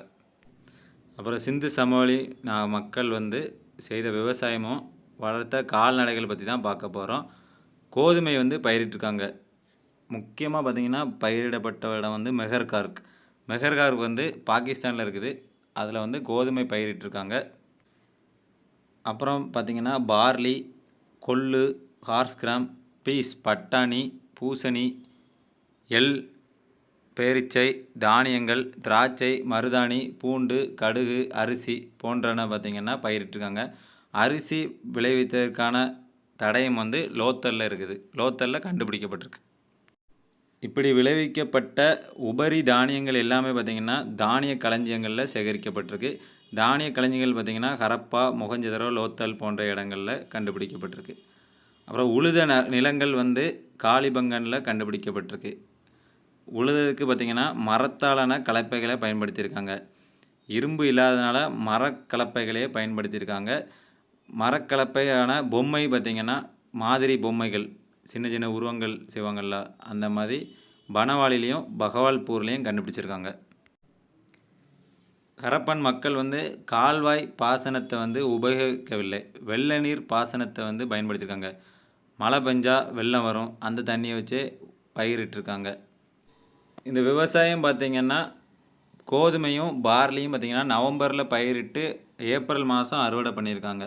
அப்புறம் சிந்து சமவெளி மக்கள் வந்து செய்த விவசாயமும் வளர்த்த கால்நடைகள் பற்றி தான் பார்க்க போகிறோம். கோதுமை வந்து பயிரிட்டிருக்காங்க. முக்கியமாக பார்த்திங்கன்னா பயிரிடப்பட்ட இடம் வந்து மெஹர்கார்க் வந்து பாகிஸ்தானில் இருக்குது. அதில் வந்து கோதுமை பயிரிட்டிருக்காங்க. அப்புறம் பார்த்திங்கன்னா பார்லி, கொள்ளு, ஹார்ஸ் கிராம், பீஸ், பட்டாணி, பூசணி, எள், பேரிச்சை, தானியங்கள், திராட்சை, மருதாணி, பூண்டு, கடுகு, அரிசி போன்றன பார்த்திங்கன்னா பயிரிட்டிருக்காங்க. அரிசி விளைவித்ததற்கான தடயம் வந்து லோத்தலில் இருக்குது. லோத்தலில் கண்டுபிடிக்கப்பட்டிருக்கு. இப்படி விளைவிக்கப்பட்ட உபரி தானியங்கள் எல்லாமே பார்த்திங்கன்னா தானிய களஞ்சியங்களில் சேகரிக்கப்பட்டிருக்கு. தானிய களஞ்சியங்கள் பார்த்திங்கன்னா ஹரப்பா, மொஹஞ்சதரோ, லோத்தல் போன்ற இடங்களில் கண்டுபிடிக்கப்பட்டிருக்கு. அப்புறம் உழுத நிலங்கள் வந்து காலிபங்கனில் கண்டுபிடிக்கப்பட்டிருக்கு. உழுதுக்கு பார்த்திங்கன்னா மரத்தாலான கலப்பைகளை பயன்படுத்தியிருக்காங்க. இரும்பு இல்லாதனால மரக்கலப்பைகளையே பயன்படுத்தியிருக்காங்க. மரக்கலப்பையான பொம்மை பார்த்திங்கன்னா மாதிரி பொம்மைகள் சின்ன சின்ன உருவங்கள் செய்வாங்கள்ல, அந்த மாதிரி பனவாலிலையும் பகவால்பூர்லேயும் கண்டுபிடிச்சிருக்காங்க. ஹரப்பன் மக்கள் வந்து கால்வாய் பாசனத்தை வந்து உபயோகிக்கவில்லை. வெள்ள நீர் பாசனத்தை வந்து பயன்படுத்தியிருக்காங்க. மழை பெஞ்சா வெள்ளம் வரும், அந்த தண்ணியை வச்சு பயிரிட்டிருக்காங்க. இந்த விவசாயம் பார்த்திங்கன்னா கோதுமையும் பார்லியும் பார்த்திங்கன்னா நவம்பரில் பயிரிட்டு ஏப்ரல் மாதம் அறுவடை பண்ணியிருக்காங்க.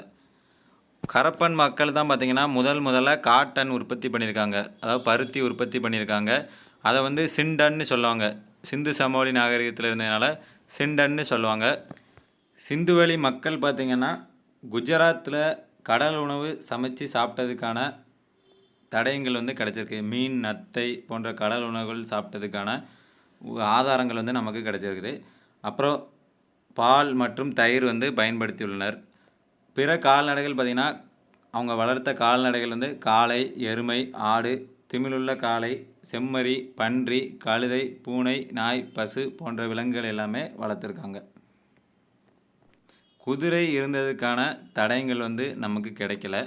ஹரப்பன் மக்கள் தான் பார்த்திங்கன்னா முதல்ல காட்டன் உற்பத்தி பண்ணியிருக்காங்க. அதாவது பருத்தி உற்பத்தி பண்ணியிருக்காங்க. அதை வந்து சிண்டன்னு சொல்லுவாங்க. சிந்து சமவெளி நாகரிகத்தில் இருந்ததுனால சிண்டன்னு சொல்லுவாங்க. சிந்துவெளி மக்கள் பார்த்திங்கன்னா குஜராத்தில் கடல் உணவு சமைச்சு சாப்பிட்டதுக்கான தடயங்கள் வந்து கிடச்சிருக்கு. மீன், நத்தை போன்ற கடல் உணவுகள் சாப்பிட்டதுக்கான ஆதாரங்கள் வந்து நமக்கு கிடச்சிருக்குது. அப்புறம் பால் மற்றும் தயிர் வந்து பயன்படுத்தியுள்ளனர். பிற கால்நடைகள் பார்த்திங்கன்னா அவங்க வளர்த்த கால்நடைகள் வந்து காளை, எருமை, ஆடு, திமிலுள்ள காளை, செம்மறி, பன்றி, கழுதை, பூனை, நாய், பசு போன்ற விலங்குகள் எல்லாமே வளர்த்துருக்காங்க. குதிரை இருந்ததுக்கான தடயங்கள் வந்து நமக்கு கிடைக்கல.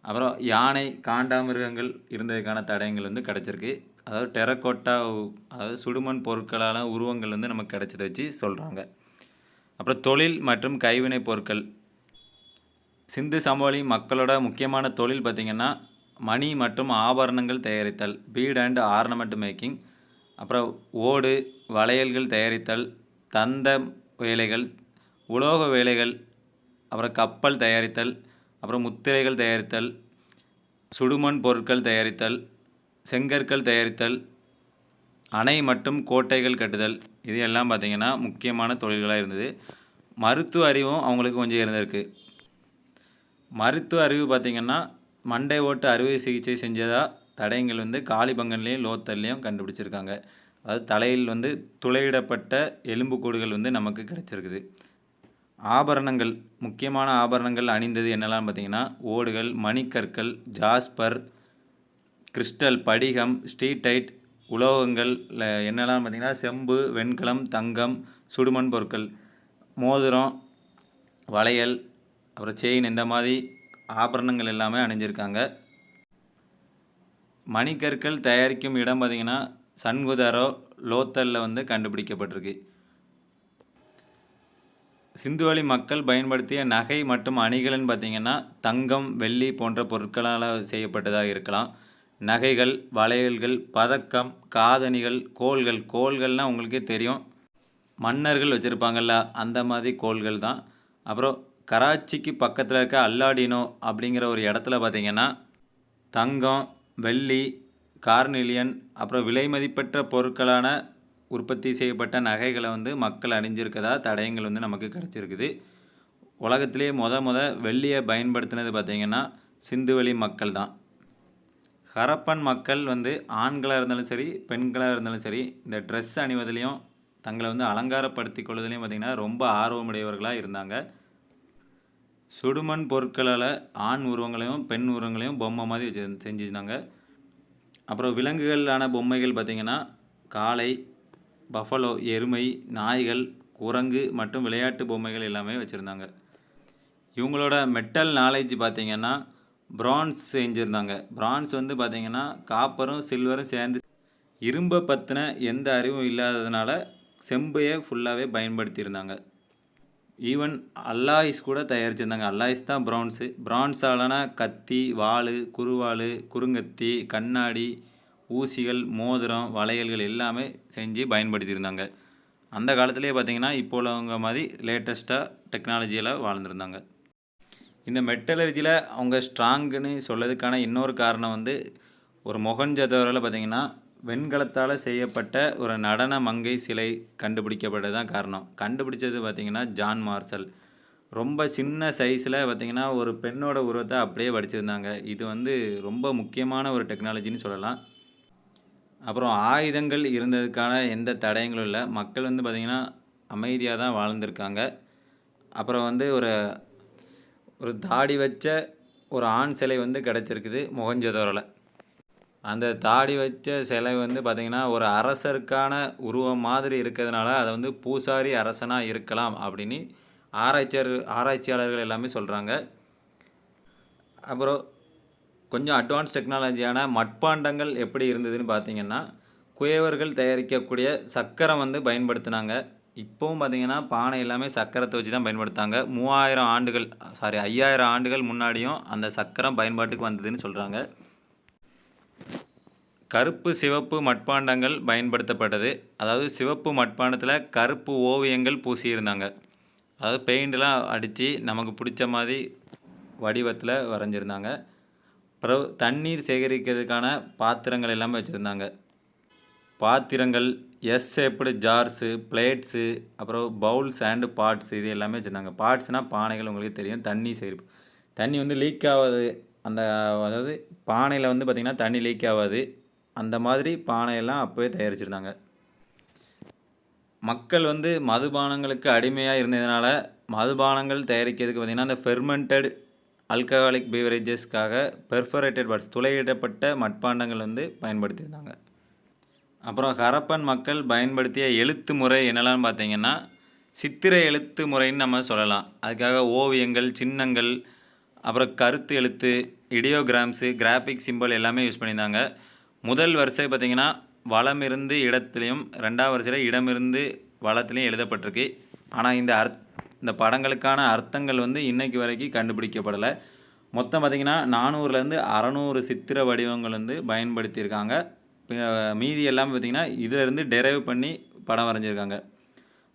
அப்புறம் யானை, காண்டாமிருகங்கள் இருந்ததுக்கான தடயங்கள் வந்து கிடச்சிருக்கு. அதாவது டெரக்கோட்டா, அதாவது சுடுமண் பொருட்களான உருவங்கள் வந்து நமக்கு கிடைச்சதை வச்சு சொல்கிறாங்க. அப்புறம் தொழில் மற்றும் கைவினை பொருட்கள். சிந்து சமவெளி மக்களோட முக்கியமான தொழில் பார்த்திங்கன்னா மணி மற்றும் ஆபரணங்கள் தயாரித்தல், பீட் அண்ட் ஆர்னமெண்ட் மேக்கிங். அப்புறம் ஓடு, வளையல்கள் தயாரித்தல், தந்த வேலைகள், உலோக வேலைகள், அப்புறம் கப்பல் தயாரித்தல், அப்புறம் முத்திரைகள் தயாரித்தல், சுடுமண் பொருட்கள் தயாரித்தல், செங்கற்கள் தயாரித்தல், அணை மற்றும் கோட்டைகள் கட்டுதல். இது எல்லாம் பார்த்திங்கன்னா முக்கியமான தொழில்களாக இருந்தது. மருத்துவ அறிவும் அவங்களுக்கு கொஞ்சம் இருந்திருக்கு. மருத்துவ அறிவு பார்த்திங்கன்னா மண்டை ஓட்டு அறுவை சிகிச்சை செஞ்சதாக தடயங்கள் வந்து காலிபங்கன்லேயும் லோத்தல்லையும் கண்டுபிடிச்சிருக்காங்க. அதாவது தலையில் வந்து துளையிடப்பட்ட எலும்புக்கூடுகள் வந்து நமக்கு கிடச்சிருக்குது. ஆபரணங்கள், முக்கியமான ஆபரணங்கள் அணிந்தது என்னெல்லாம் பார்த்திங்கன்னா ஓடுகள், மணிக்கற்கள், ஜாஸ்பர், கிறிஸ்டல், படிகம், ஸ்டீடைட், உலோகங்கள் என்னெல்லாம் பார்த்திங்கன்னா செம்பு, வெண்கலம், தங்கம், சுடுமண் பொருட்கள், மோதிரம், வளையல், அப்புறம் செயின், இந்த மாதிரி ஆபரணங்கள் எல்லாமே அணிஞ்சிருக்காங்க. மணிக்கற்கள் தயாரிக்கும் இடம் பார்த்திங்கன்னா சன்குதரோ, லோத்தலில் வந்து கண்டுபிடிக்கப்பட்டிருக்கு. சிந்துவெளி மக்கள் பயன்படுத்திய நகை மற்றும் அணிகள்னு பார்த்திங்கன்னா தங்கம், வெள்ளி போன்ற பொருட்களால் செய்யப்பட்டதாக இருக்கலாம். நகைகள், வளையல்கள், பதக்கம், காதணிகள், கோல்கள்னால் உங்களுக்கே தெரியும், மன்னர்கள் வச்சுருப்பாங்கள்ல, அந்த மாதிரி கோல்கள் தான். அப்புறம் கராச்சிக்கு பக்கத்தில் இருக்க அல்லாடினோ அப்படிங்கிற ஒரு இடத்துல பார்த்திங்கன்னா தங்கம், வெள்ளி, கார்னிலியன், அப்புறம் விலை மதிப்பற்ற பொருட்களான உற்பத்தி செய்யப்பட்ட நகைகளை வந்து மக்கள் அணிஞ்சிருக்கதா தடயங்கள் வந்து நமக்கு கிடச்சிருக்குது. உலகத்திலே வெள்ளியை பயன்படுத்தினது பார்த்திங்கன்னா சிந்துவெளி மக்கள் தான். ஹரப்பன் மக்கள் வந்து ஆண்களாக இருந்தாலும் சரி, பெண்களாக இருந்தாலும் சரி, இந்த ட்ரெஸ் அணிவதிலையும் தங்களை வந்து அலங்காரப்படுத்தி கொள்வதிலையும் பார்த்திங்கன்னா ரொம்ப ஆர்வமுடையவர்களாக இருந்தாங்க. சுடுமண் பொருட்களால் ஆண் உருவங்களையும் பெண் உருவங்களையும் பொம்மை மாதிரி செஞ்சுருந்தாங்க. அப்புறம் விலங்குகளான பொம்மைகள் பார்த்திங்கன்னா காளை, பஃபலோ, எருமை, நாய்கள், குரங்கு மற்றும் விளையாட்டு பொம்மைகள் எல்லாமே வச்சுருந்தாங்க. இவங்களோட மெட்டல் நாலேஜ் பார்த்திங்கன்னா பிரான்ஸ் செஞ்சுருந்தாங்க. பிரான்ஸ் வந்து பார்த்திங்கன்னா காப்பரும் சில்வரும் சேர்ந்து, இரும்பை பற்றின எந்த அறிவும் இல்லாததுனால செம்பையை ஃபுல்லாகவே பயன்படுத்தியிருந்தாங்க. ஈவன் அல்லாய்ஸ் கூட தயாரிச்சிருந்தாங்க. அல்லாய்ஸ் தான் பிரான்ஸு. பிரான்ஸாலான கத்தி, வாள், குறுவாள், குறுங்கத்தி, கண்ணாடி, ஊசிகள், மோதிரம், வளையல்கள் எல்லாமே செஞ்சு பயன்படுத்தியிருந்தாங்க. அந்த காலத்துலேயே பார்த்திங்கன்னா இப்போ உள்ளவங்க மாதிரி லேட்டஸ்ட்டாக டெக்னாலஜியில் வாழ்ந்துருந்தாங்க. இந்த மெட்டலர்ஜியில் அவங்க ஸ்ட்ராங்குன்னு சொல்லதுக்கான இன்னொரு காரணம் வந்து ஒரு மொஹஞ்சதாரோவில் பார்த்திங்கன்னா வெண்கலத்தால் செய்யப்பட்ட ஒரு நடன மங்கை சிலை கண்டுபிடிக்கப்பட்டது தான் காரணம். கண்டுபிடிச்சது பார்த்திங்கன்னா ஜான் மார்ஷல். ரொம்ப சின்ன சைஸில் பார்த்தீங்கன்னா, ஒரு பெண்ணோட உருவத்த அப்படியே வடிச்சிருந்தாங்க. இது வந்து ரொம்ப முக்கியமான ஒரு டெக்னாலஜின்னு சொல்லலாம். அப்புறம் ஆயுதங்கள் இருந்ததுக்கான எந்த தடயங்களும் இல்ல. மக்கள் வந்து பார்த்தீங்கன்னா, அமைதியா தான் வாழ்ந்திருக்காங்க. அப்புறம் வந்து ஒரு ஒரு தாடி வச்ச ஒரு ஆண் சிலை வந்து கிடைச்சிருக்குது மொஹஞ்சதாரோல. அந்த தாடி வச்ச சிலை வந்து பார்த்தீங்கன்னா, ஒரு அரசருக்கான உருவம் மாதிரி இருக்கிறதுனால, அத வந்து பூசாரி அரசனா இருக்கலாம் அப்படின்னு ஆராய்ச்சியாளர்கள் எல்லாமே சொல்றாங்க. அப்புறம் கொஞ்சம் அட்வான்ஸ் டெக்னாலஜியான மட்பாண்டங்கள் எப்படி இருந்ததுன்னு பார்த்தீங்கன்னா, குயவர்கள் தயாரிக்கக்கூடிய சக்கரம் வந்து பயன்படுத்துனாங்க. இப்பவும் பார்த்தீங்கன்னா, பானை எல்லாமே சக்கரத்த வச்சு தான் பயன்படுத்தாங்க. 3000 ஆண்டுகள் 5000 ஆண்டுகள் முன்னாடியும் அந்த சக்கரம் பயன்பாட்டுக்கு வந்ததுன்னு சொல்றாங்க. கருப்பு, சிவப்பு மட்பாண்டங்கள் பயன்படுத்தப்பட்டது. அதாவது சிவப்பு மட்பாண்டத்தில கருப்பு ஓவியங்கள் பூசியிருந்தாங்க. அதாவது பெயிண்ட்லாம் அடிச்சு நமக்கு புடிச்ச மாரி வடிவத்தில வரைஞ்சிருந்தாங்க. அப்புறம் தண்ணீர் சேகரிக்கிறதுக்கான பாத்திரங்கள் எல்லாமே வச்சிருந்தாங்க. பாத்திரங்கள், எஸ் ஷேப்டு ஜார்ஸு, பிளேட்ஸு, அப்புறம் பவுல்ஸ் அண்ட் பாட்ஸ் இது எல்லாமே வச்சிருந்தாங்க. பாட்ஸ்னா பானைகள் உங்களுக்கு தெரியும். தண்ணி வந்து லீக் ஆவாது. அந்த அதாவது பானையில வந்து பார்த்தீங்கன்னா, தண்ணி லீக் ஆவாது. அந்த மாதிரி பானையெல்லாம் அப்பவே தயாரிச்சிருந்தாங்க. மக்கள் வந்து மதுபானங்களுக்கு அடிமையா இருந்ததுனால, மதுபானங்கள் தயாரிக்கிறதுக்கு பார்த்தீங்கன்னா, அந்த ஃபெர்மென்டட் ஆல்கஹாலிக் பீவரேஜஸ்க்காக பெர்ஃபோரேட்டட் பாட்ஸ் துளையிடப்பட்ட மட்பாண்டங்கள் வந்து பயன்படுத்தியிருந்தாங்க. அப்புறம் ஹரப்பன் மக்கள் பயன்படுத்திய எழுத்து முறை என்னலான்னு பார்த்தீங்கன்னா, சித்திர எழுத்து முறைன்னு நம்ம சொல்லலாம். அதுக்காக ஓவியங்கள், சின்னங்கள், அப்புறம் கருத்து எழுத்து, இடியோகிராம்ஸு, கிராஃபிக் சிம்பல் எல்லாமே யூஸ் பண்ணியிருந்தாங்க. முதல் வரிசை பார்த்தீங்கன்னா, வலமிருந்து இடத்திலயும், 2வது வரிசையில இடமிருந்து வலத்திலயும் எழுதப்பட்டிருக்கு. ஆனா இந்த படங்களுக்கான அர்த்தங்கள் வந்து இன்னைக்கு வரைக்கும் கண்டுபிடிக்கப்படல. மொத்தம் பார்த்தீங்கன்னா, 400லேருந்து 600 சித்திர வடிவங்கள் வந்து பயன்படுத்தியிருக்காங்க. மீதி எல்லாமே பார்த்தீங்கன்னா, இதிலிருந்து டெரைவ் பண்ணி படம் வரைஞ்சிருக்காங்க.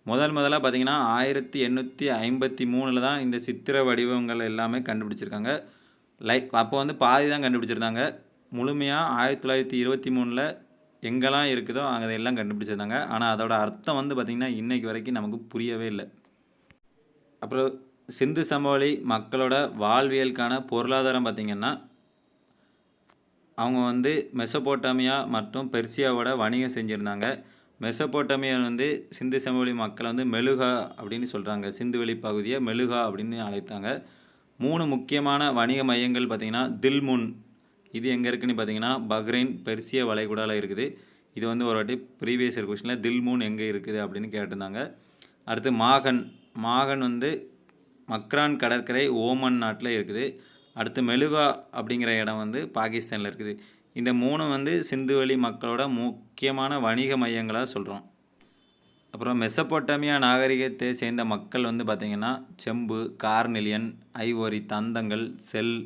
முதலா பார்த்தீங்கன்னா, 1853ல தான் இந்த சித்திர வடிவங்கள் எல்லாமே கண்டுபிடிச்சிருக்காங்க. அப்போ வந்து பாதி தான் கண்டுபிடிச்சிருந்தாங்க. முழுமையா 1923ல எங்கெல்லாம் இருக்குதோ அதெல்லாம் கண்டுபிடிச்சிருந்தாங்க. ஆனா அதோட அர்த்தம் வந்து பார்த்தீங்கன்னா, இன்னைக்கு வரைக்கும் நமக்கு புரியவே இல்ல. அப்புறம் சிந்து சமவெளி மக்களோட வாழ்வியலுக்கான பொருளாதாரம் பார்த்தீங்கன்னா, அவங்க வந்து மெசொப்பொட்டாமியா மற்றும் பெர்சியாவோட வணிகம் செஞ்சிருந்தாங்க. மெசொப்பொட்டாமியா வந்து சிந்து சமவெளி மக்கள வந்து மெலுகா அப்படின்னு சொல்றாங்க. சிந்துவெளி பகுதிய மெலுகா அப்படின்னு அழைத்தாங்க. 3 முக்கியமான வணிக மையங்கள் பார்த்தீங்கன்னா, தில்முன் இது எங்க இருக்குன்னு பார்த்தீங்கன்னா, பஹ்ரைன், பெர்சிய வளைகுடால இருக்குது. இது வந்து ஒரு வாட்டி ப்ரீவியஸ் இயர் கொஸ்டின்ல தில்முன் எங்க இருக்குது அப்படின்னு கேட்டிருந்தாங்க. அடுத்து மாகன் வந்து மக்ரான் கடற்கரை ஓமன் நாட்டில இருக்குது. அடுத்து மெலுகா அப்படிங்கிற இடம் வந்து பாகிஸ்தான்ல இருக்குது. இந்த 3ம் வந்து சிந்துவெளி மக்களோட முக்கியமான வணிக மையங்களா சொல்றோம். அப்புறம் மெசொப்பொட்டாமியா நாகரிகத்தை சேர்ந்த மக்கள் வந்து பார்த்தீங்கன்னா, செம்பு, கார்னிலியன், ஐவோரி, தந்தங்கள், செல்,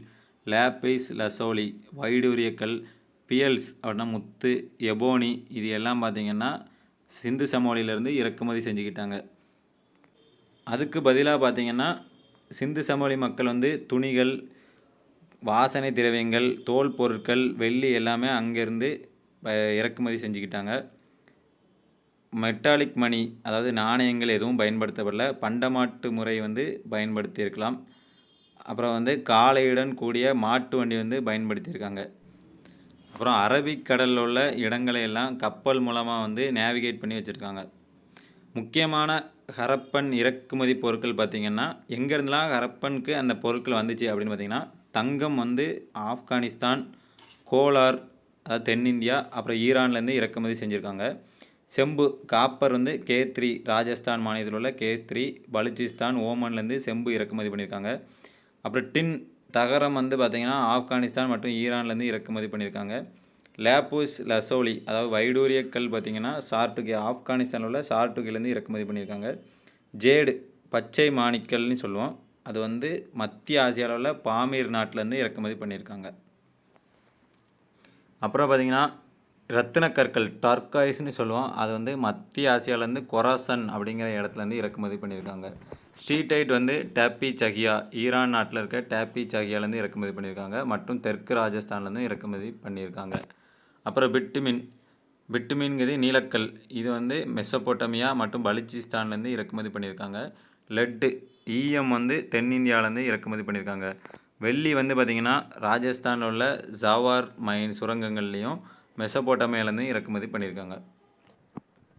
லேப்பிஸ் லசோலி, வைடூரிய கல், பியல்ஸ் அப்படின்னா முத்து, எபோனி இது எல்லாம் பார்த்தீங்கன்னா, சிந்து சமவெளியிலேருந்து இறக்குமதி செஞ்சுக்கிட்டாங்க. அதுக்கு பதிலா பார்த்தீங்கன்னா, சிந்து சமவெளி மக்கள் வந்து துணிகள், வாசனை திரவியங்கள், தோல் பொருட்கள், வெள்ளி எல்லாமே அங்கேருந்து இறக்குமதி செஞ்சுக்கிட்டாங்க. மெட்டாலிக் மணி அதாவது நாணயங்கள் எதுவும் பயன்படுத்தப்படல. பண்டமாற்று முறை வந்து பயன்படுத்தியிருக்கலாம். அப்புறம் வந்து காளையுடன் கூடிய மாட்டு வண்டி வந்து பயன்படுத்தியிருக்காங்க. அப்புறம் அரபிக் கடல்ல உள்ள இடங்களை எல்லாம் கப்பல் மூலமா வந்து நேவிகேட் பண்ணி வச்சுருக்காங்க. முக்கியமான ஹரப்பன் இறக்குமதி பொருட்கள் பார்த்தீங்கன்னா, எங்கேருந்துலாம் ஹரப்பனுக்கு அந்த பொருட்கள் வந்துச்சு அப்படின்னு பார்த்தீங்கன்னா, தங்கம் வந்து ஆப்கானிஸ்தான், கோலார் அதாவது தென்னிந்தியா, அப்புறம் ஈரான்லேருந்து இறக்குமதி செஞ்சுருக்காங்க. செம்பு காப்பர் வந்து K3 ராஜஸ்தான் மாநிலத்தில் உள்ள K3, பலுச்சிஸ்தான், ஓமன்லேருந்து செம்பு இறக்குமதி பண்ணியிருக்காங்க. அப்புறம் தகரம் வந்து பார்த்திங்கன்னா ஆப்கானிஸ்தான் மற்றும் ஈரான்லேருந்து இறக்குமதி பண்ணியிருக்காங்க. லேப்பூஸ் லசோலி அதாவது வைடூரிய கல் பார்த்திங்கன்னா ஆப்கானிஸ்தானில் உள்ள சார்ட்டுகிலேருந்து இறக்குமதி பண்ணியிருக்காங்க. ஜேடு பச்சை மாணிக்கல்னு சொல்லுவோம். அது வந்து மத்திய ஆசியாவில் உள்ள பாமீர் நாட்டிலேருந்து இறக்குமதி பண்ணியிருக்காங்க. அப்புறம் பார்த்திங்கன்னா ரத்தின கற்கள் டர்காய்ஸ்னு சொல்லுவோம். அது வந்து மத்திய ஆசியாவிலேருந்து கொராசன் அப்படிங்கிற இடத்துலேருந்து இறக்குமதி பண்ணியிருக்காங்க. ஸ்ட்ரீடைட் வந்து டேப்பி சகியா ஈரான் நாட்டில் இருக்க டேப்பி சகியாலேருந்து இறக்குமதி பண்ணியிருக்காங்க மற்றும் தெற்கு ராஜஸ்தான்லேருந்து இறக்குமதி பண்ணியிருக்காங்க. அப்புறம் பிட்டுமின்ங்கிறது நீலக்கல். இது வந்து மெசொப்பொட்டாமியா மற்றும் பலுச்சிஸ்தான்லேருந்து இறக்குமதி பண்ணியிருக்காங்க. லெட்டு ஈயம் வந்து தென்னிந்தியாவிலேருந்து இறக்குமதி பண்ணியிருக்காங்க. வெள்ளி வந்து பார்த்திங்கன்னா ராஜஸ்தானில் உள்ள ஜாவார் மைன் சுரங்கங்கள்லேயும் மெசபோட்டாமியாலேருந்து இறக்குமதி பண்ணியிருக்காங்க.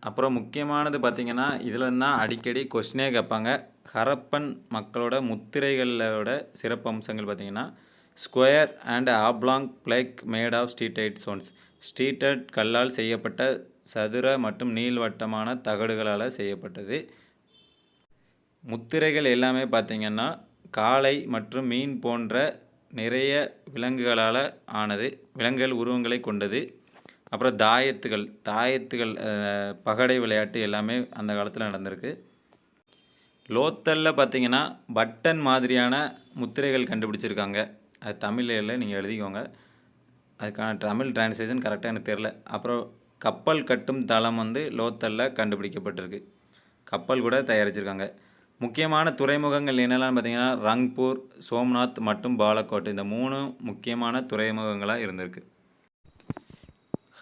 அப்புறம் முக்கியமானது பார்த்திங்கன்னா இதில் தான் அடிக்கடி கொஸ்டினே கேட்பாங்க. ஹரப்பன் மக்களோட முத்திரைகளோட சிறப்பு அம்சங்கள் பார்த்திங்கன்னா square and oblong plaque made of steatite stones. Steatite கல்லால் செய்யப்பட்ட சதுர மற்றும் நீள்வட்டமான தகடுகளால் செய்யப்பட்டது. முத்திரைகள் எல்லாமே பார்த்திங்கன்னா காளை மற்றும் மீன் போன்ற நிறைய விலங்குகளால் ஆனது. விலங்குகள் உருவங்களை கொண்டது. அப்புறம் தாயத்துகள் பகடை விளையாட்டு எல்லாமே அந்த காலத்தில் நடந்திருக்கு. லோத்தலில் பார்த்திங்கன்னா பட்டன் மாதிரியான முத்திரைகள் கண்டுபிடிச்சிருக்காங்க. அது தமிழில் நீங்கள் எழுதிக்கோங்க. அதுக்கான தமிழ் டிரான்ஸ்லேஷன் கரெக்டாக எனக்கு தெரில. அப்புறம் கப்பல் கட்டும் தளம் வந்து லோத்தலில் கண்டுபிடிக்கப்பட்டிருக்கு. கப்பல் கூட தயாரிச்சிருக்காங்க. முக்கியமான துறைமுகங்கள் என்னெல்லாம் பார்த்திங்கன்னா ரங்பூர், சோம்நாத் மற்றும் பாலக்கோட், இந்த 3 முக்கியமான துறைமுகங்களாக இருந்திருக்கு.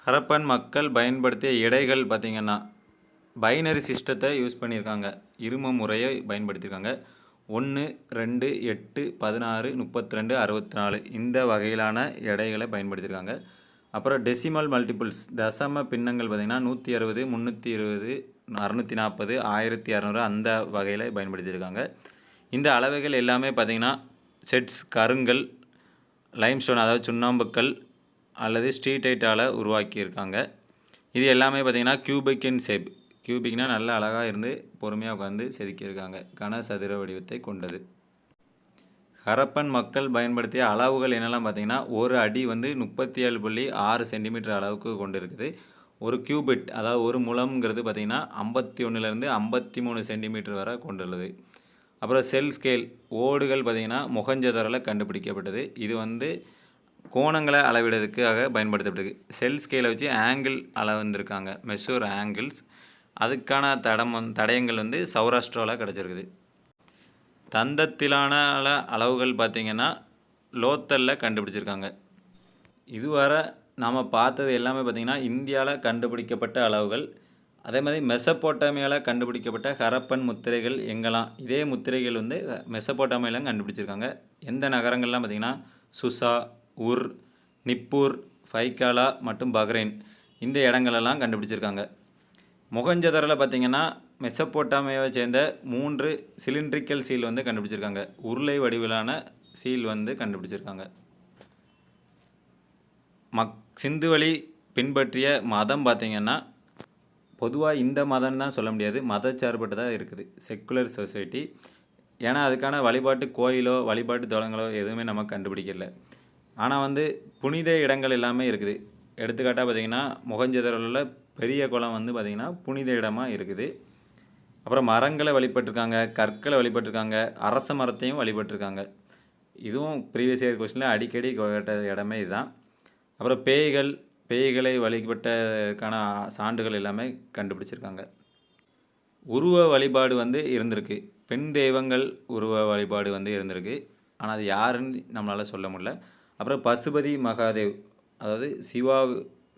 ஹரப்பன் மக்கள் பயன்படுத்திய எடைகள் பார்த்திங்கன்னா பைனரி சிஸ்டத்தை யூஸ் பண்ணியிருக்காங்க. இரும முறையை பயன்படுத்தியிருக்காங்க. 1, 2, 8, 16, 32, 64 இந்த வகையிலான எடைகளை பயன்படுத்தியிருக்காங்க. அப்புறம் டெசிமல் மல்டிபிள்ஸ் தசம பின்னங்கள் பார்த்திங்கன்னா 160, 320, 640, 1200 அந்த வகையில் பயன்படுத்தியிருக்காங்க. இந்த அளவுகள் எல்லாமே பார்த்திங்கன்னா செட்ஸ் கருங்கல், லைம்ஸ்டோன் அதாவது சுண்ணாம்புக்கல் அல்லது ஸ்ட்ரீட்டைட்டால் உருவாக்கியிருக்காங்க. இது எல்லாமே பார்த்திங்கன்னா கியூபிக் இன் ஷேப். கியூபிக்னால் நல்ல அழகாக இருந்து பொறுமையாக உட்காந்து செதுக்கியிருக்காங்க. கனசதுர வடிவத்தை கொண்டது. ஹரப்பன் மக்கள் பயன்படுத்திய அளவுகள் என்னெல்லாம் பார்த்திங்கன்னா ஒரு அடி வந்து 37.6 சென்டிமீட்டர் அளவுக்கு கொண்டு இருக்குது. ஒரு கியூபிட் அதாவது ஒரு முழம்ங்கிறது பார்த்திங்கன்னா 51லேருந்து 53 சென்டிமீட்டர் வரை கொண்டுள்ளது. அப்புறம் செல் ஸ்கேல் ஓடுகள் பார்த்திங்கன்னா மொஹஞ்சதாரோவில் கண்டுபிடிக்கப்பட்டது. இது வந்து கோணங்களை அளவிடுறதுக்காக பயன்படுத்தப்பட்டிருக்கு. செல் ஸ்கேலை வச்சு ஆங்கிள் அளந்துருக்காங்க, மெஷூர் ஆங்கிள்ஸ். அதுக்கான தடயங்கள் வந்து சௌராஷ்டிராவில் கிடச்சிருக்குது. தந்தத்திலான அளவுகள் பார்த்திங்கன்னா லோத்தலில் கண்டுபிடிச்சிருக்காங்க. இதுவரை நாம் பார்த்தது எல்லாமே பார்த்திங்கன்னா இந்தியாவில் கண்டுபிடிக்கப்பட்ட அளவுகள். அதே மாதிரி மெசபோட்டாமியாவில் கண்டுபிடிக்கப்பட்ட ஹரப்பன் முத்திரைகள் எங்கெல்லாம் இதே முத்திரைகள் வந்து மெசபோட்டாமியாவில் கண்டுபிடிச்சிருக்காங்க. எந்த நகரங்கள்லாம் பார்த்திங்கன்னா சுசா, உர், நிப்பூர், ஃபைக்காலா மற்றும் பஹ்ரைன் இந்த இடங்களெல்லாம் கண்டுபிடிச்சிருக்காங்க. மொஹஞ்சதாரோவில் பார்த்திங்கன்னா மெசபோட்டாமியாவை சேர்ந்த 3 சிலிண்ட்ரிக்கல் சீல் வந்து கண்டுபிடிச்சிருக்காங்க. உருளை வடிவிலான சீல் வந்து கண்டுபிடிச்சிருக்காங்க. சிந்துவெளி பின்பற்றிய மதம் பார்த்திங்கன்னா பொதுவாக இந்த மதம் தான் சொல்ல முடியாது, மதச்சார்பட்டதாக இருக்குது, செக்குலர் சொசைட்டி. ஏன்னா அதுக்கான வழிபாட்டு கோயிலோ வழிபாட்டு தலங்களோ எதுவுமே நம்ம கண்டுபிடிக்கல. ஆனால் வந்து புனித இடங்கள் எல்லாமே இருக்குது. எடுத்துக்காட்டாக பார்த்திங்கன்னா மொஹஞ்சதாரோவில் பெரிய குளம் வந்து பார்த்திங்கன்னா புனித இடமாக இருக்குது. அப்புறம் மரங்களை வழிபட்டிருக்காங்க, கற்களை வழிபட்டிருக்காங்க, அரச மரத்தையும் வழிபட்டிருக்காங்க. இதுவும் ப்ரீவியஸ் இயர் கொஸ்டினில் அடிக்கடி கேட்ட இடமே இதுதான். அப்புறம் பேய்களை வழிபட்டதுக்கான சான்றுகள் எல்லாமே கண்டுபிடிச்சிருக்காங்க. உருவ வழிபாடு வந்து இருந்திருக்கு. பெண் தெய்வங்கள் உருவ வழிபாடு வந்து இருந்திருக்கு. ஆனால் அது யாருன்னு நம்மளால் சொல்ல முடியல. அப்புறம் பசுபதி மகாதேவ் அதாவது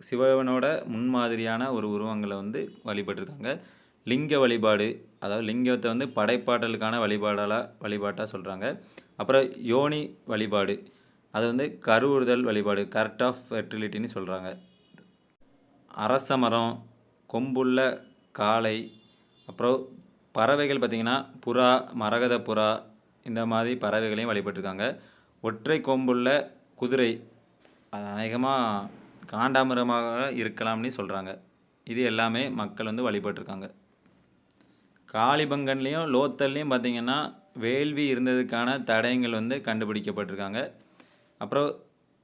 சிவனோட முன்மாதிரியான ஒரு உருவங்களை வந்து வழிபட்டிருக்காங்க. லிங்க வழிபாடு அதாவது லிங்கத்தை வந்து படைப்பாட்டலுக்கான வழிபாட்டாக சொல்கிறாங்க. அப்புறம் யோனி வழிபாடு அது வந்து கருவுறுதல் வழிபாடு, கரெக்ட் ஆஃப் ஃபெர்டிலிட்டின்னு சொல்கிறாங்க. அரச மரம், கொம்புள்ள காளை, அப்புறம் பறவைகள் பார்த்திங்கன்னா புறா, மரகத புறா இந்த மாதிரி பறவைகளையும் வழிபட்டிருக்காங்க. ஒற்றை கொம்புள்ள குதிரை அது அநேகமாக காண்டாமிரமாக இருக்கலாம்னு சொல்கிறாங்க. இது எல்லாமே மக்கள் வந்து வழிபட்டிருக்காங்க. காளிபங்கன்லேயும் லோத்தல்லையும் பார்த்திங்கன்னா வேள்வி இருந்ததுக்கான தடயங்கள் வந்து கண்டுபிடிக்கப்பட்டிருக்காங்க. அப்புறம்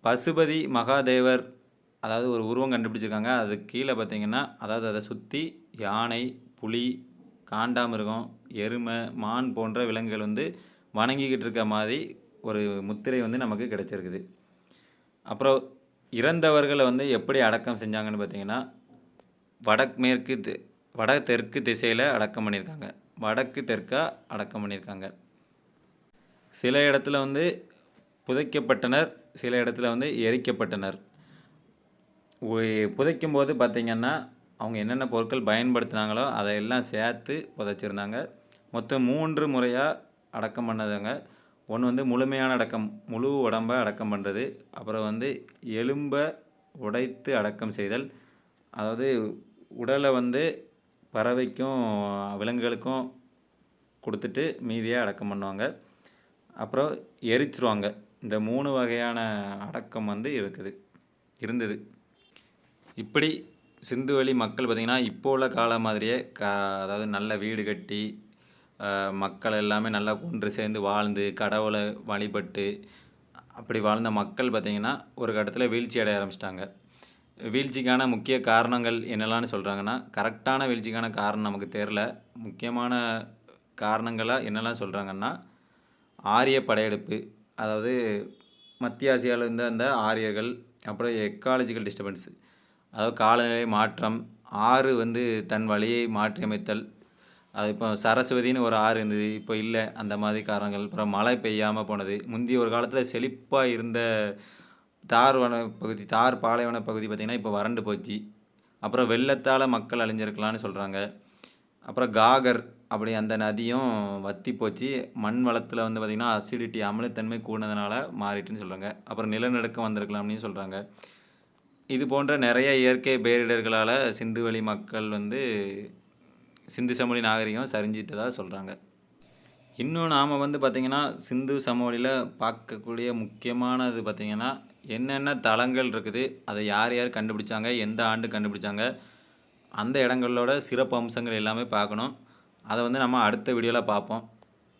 பசுபதி மகாதேவர் அதாவது ஒரு உருவம் கண்டுபிடிச்சிருக்காங்க. அது கீழே பார்த்திங்கன்னா அதாவது அதை சுற்றி யானை, புலி, காண்டாமிருகம், எருமை, மான் போன்ற விலங்குகள் வந்து வணங்கிக்கிட்டு இருக்க மாதிரி ஒரு முத்திரை வந்து நமக்கு கிடச்சிருக்குது. அப்புறம் இறந்தவர்களை வந்து எப்படி அடக்கம் செஞ்சாங்கன்னு பார்த்திங்கன்னா வட தெற்கு திசையில் அடக்கம் பண்ணியிருக்காங்க. வடக்கு தெற்காக அடக்கம் பண்ணியிருக்காங்க. சில இடத்துல வந்து புதைக்கப்பட்டனர், சில இடத்துல வந்து எரிக்கப்பட்டனர். புதைக்கும் போது பார்த்திங்கன்னா அவங்க என்னென்ன பொருட்கள் பயன்படுத்தினாங்களோ அதையெல்லாம் சேர்த்து புதைச்சிருந்தாங்க. மொத்தம் 3 முறையாக அடக்கம் பண்ணதுங்க. ஒன்று வந்து முழுமையான அடக்கம், முழு உடம்பை அடக்கம் பண்ணுறது. அப்புறம் வந்து எலும்பை உடைத்து அடக்கம் செய்தல். அதாவது உடலை வந்து பறவைக்கும் விலங்குகளுக்கும் கொடுத்துட்டு மீதியை அடக்கம் பண்ணுவாங்க. அப்புறம் எரிச்சிருவாங்க. இந்த 3 வகையான அடக்கம் வந்து இருந்தது. இப்படி சிந்துவெளி மக்கள் பார்த்திங்கன்னா இப்போ உள்ள காலம் மாதிரியே அதாவது நல்ல வீடு கட்டி மக்கள் எல்லாமே நல்லா ஒன்று சேர்ந்து வாழ்ந்து கடவுளை வழிபட்டு அப்படி வாழ்ந்த மக்கள் பார்த்திங்கன்னா ஒரு கட்டத்தில் வீழ்ச்சி அடைய ஆரம்பிச்சிட்டாங்க. வீழ்ச்சிக்கான முக்கிய காரணங்கள் என்னெல்லாம்னு சொல்கிறாங்கன்னா, கரெக்டான வீழ்ச்சிக்கான காரணம் நமக்கு தெரில. முக்கியமான காரணங்களாக என்னெல்லாம் சொல்கிறாங்கன்னா, ஆரிய படையெடுப்பு, அதாவது மத்திய ஆசியாவில் இருந்த அந்த ஆரியர்கள், அப்புறம் எக்காலஜிக்கல் டிஸ்டர்பன்ஸ், அதாவது காலநிலை மாற்றம், ஆறு வந்து தன் வழியை மாற்றியமைத்தல். அது இப்போ சரஸ்வதின்னு ஒரு ஆறு இருந்தது, இப்போ இல்லை, அந்த மாதிரி காரணங்கள். அப்புறம் மழை பெய்யாமல் போனது. முந்தைய ஒரு காலத்தில் செழிப்பாக இருந்த தார் பாலைவன பகுதி பார்த்திங்கன்னா இப்போ வறண்டு போச்சு. அப்புறம் வெள்ளத்தால் மக்கள் அழிஞ்சிருக்கலான்னு சொல்கிறாங்க. அப்புறம் காகர் அப்படி அந்த நதியும் வற்றி போச்சு. மண் வளத்தில் வந்து பார்த்திங்கன்னா அசிடிட்டி அமிலத்தன்மை கூடினதுனால மாறிட்டுன்னு சொல்கிறாங்க. அப்புறம் நிலநடுக்கம் வந்திருக்கலாம்னு சொல்கிறாங்க. இது போன்ற நிறைய இயற்கை பேரிடர்களால் சிந்துவெளி மக்கள் வந்து சிந்து சமவெளி நாகரிகம் சரிஞ்சிட்டதாக சொல்கிறாங்க. இன்னும் நாம் வந்து பார்த்திங்கன்னா சிந்து சமவெளியில் பார்க்கக்கூடிய முக்கியமானது பார்த்திங்கன்னா என்னென்ன தலங்கள் இருக்குது, அதை யார் யார் கண்டுபிடிச்சாங்க, எந்த ஆண்டு கண்டுபிடிச்சாங்க, அந்த இடங்களோட சிறப்பு அம்சங்கள் எல்லாமே பார்க்கணும். அதை வந்து நம்ம அடுத்த வீடியோவில் பார்ப்போம்.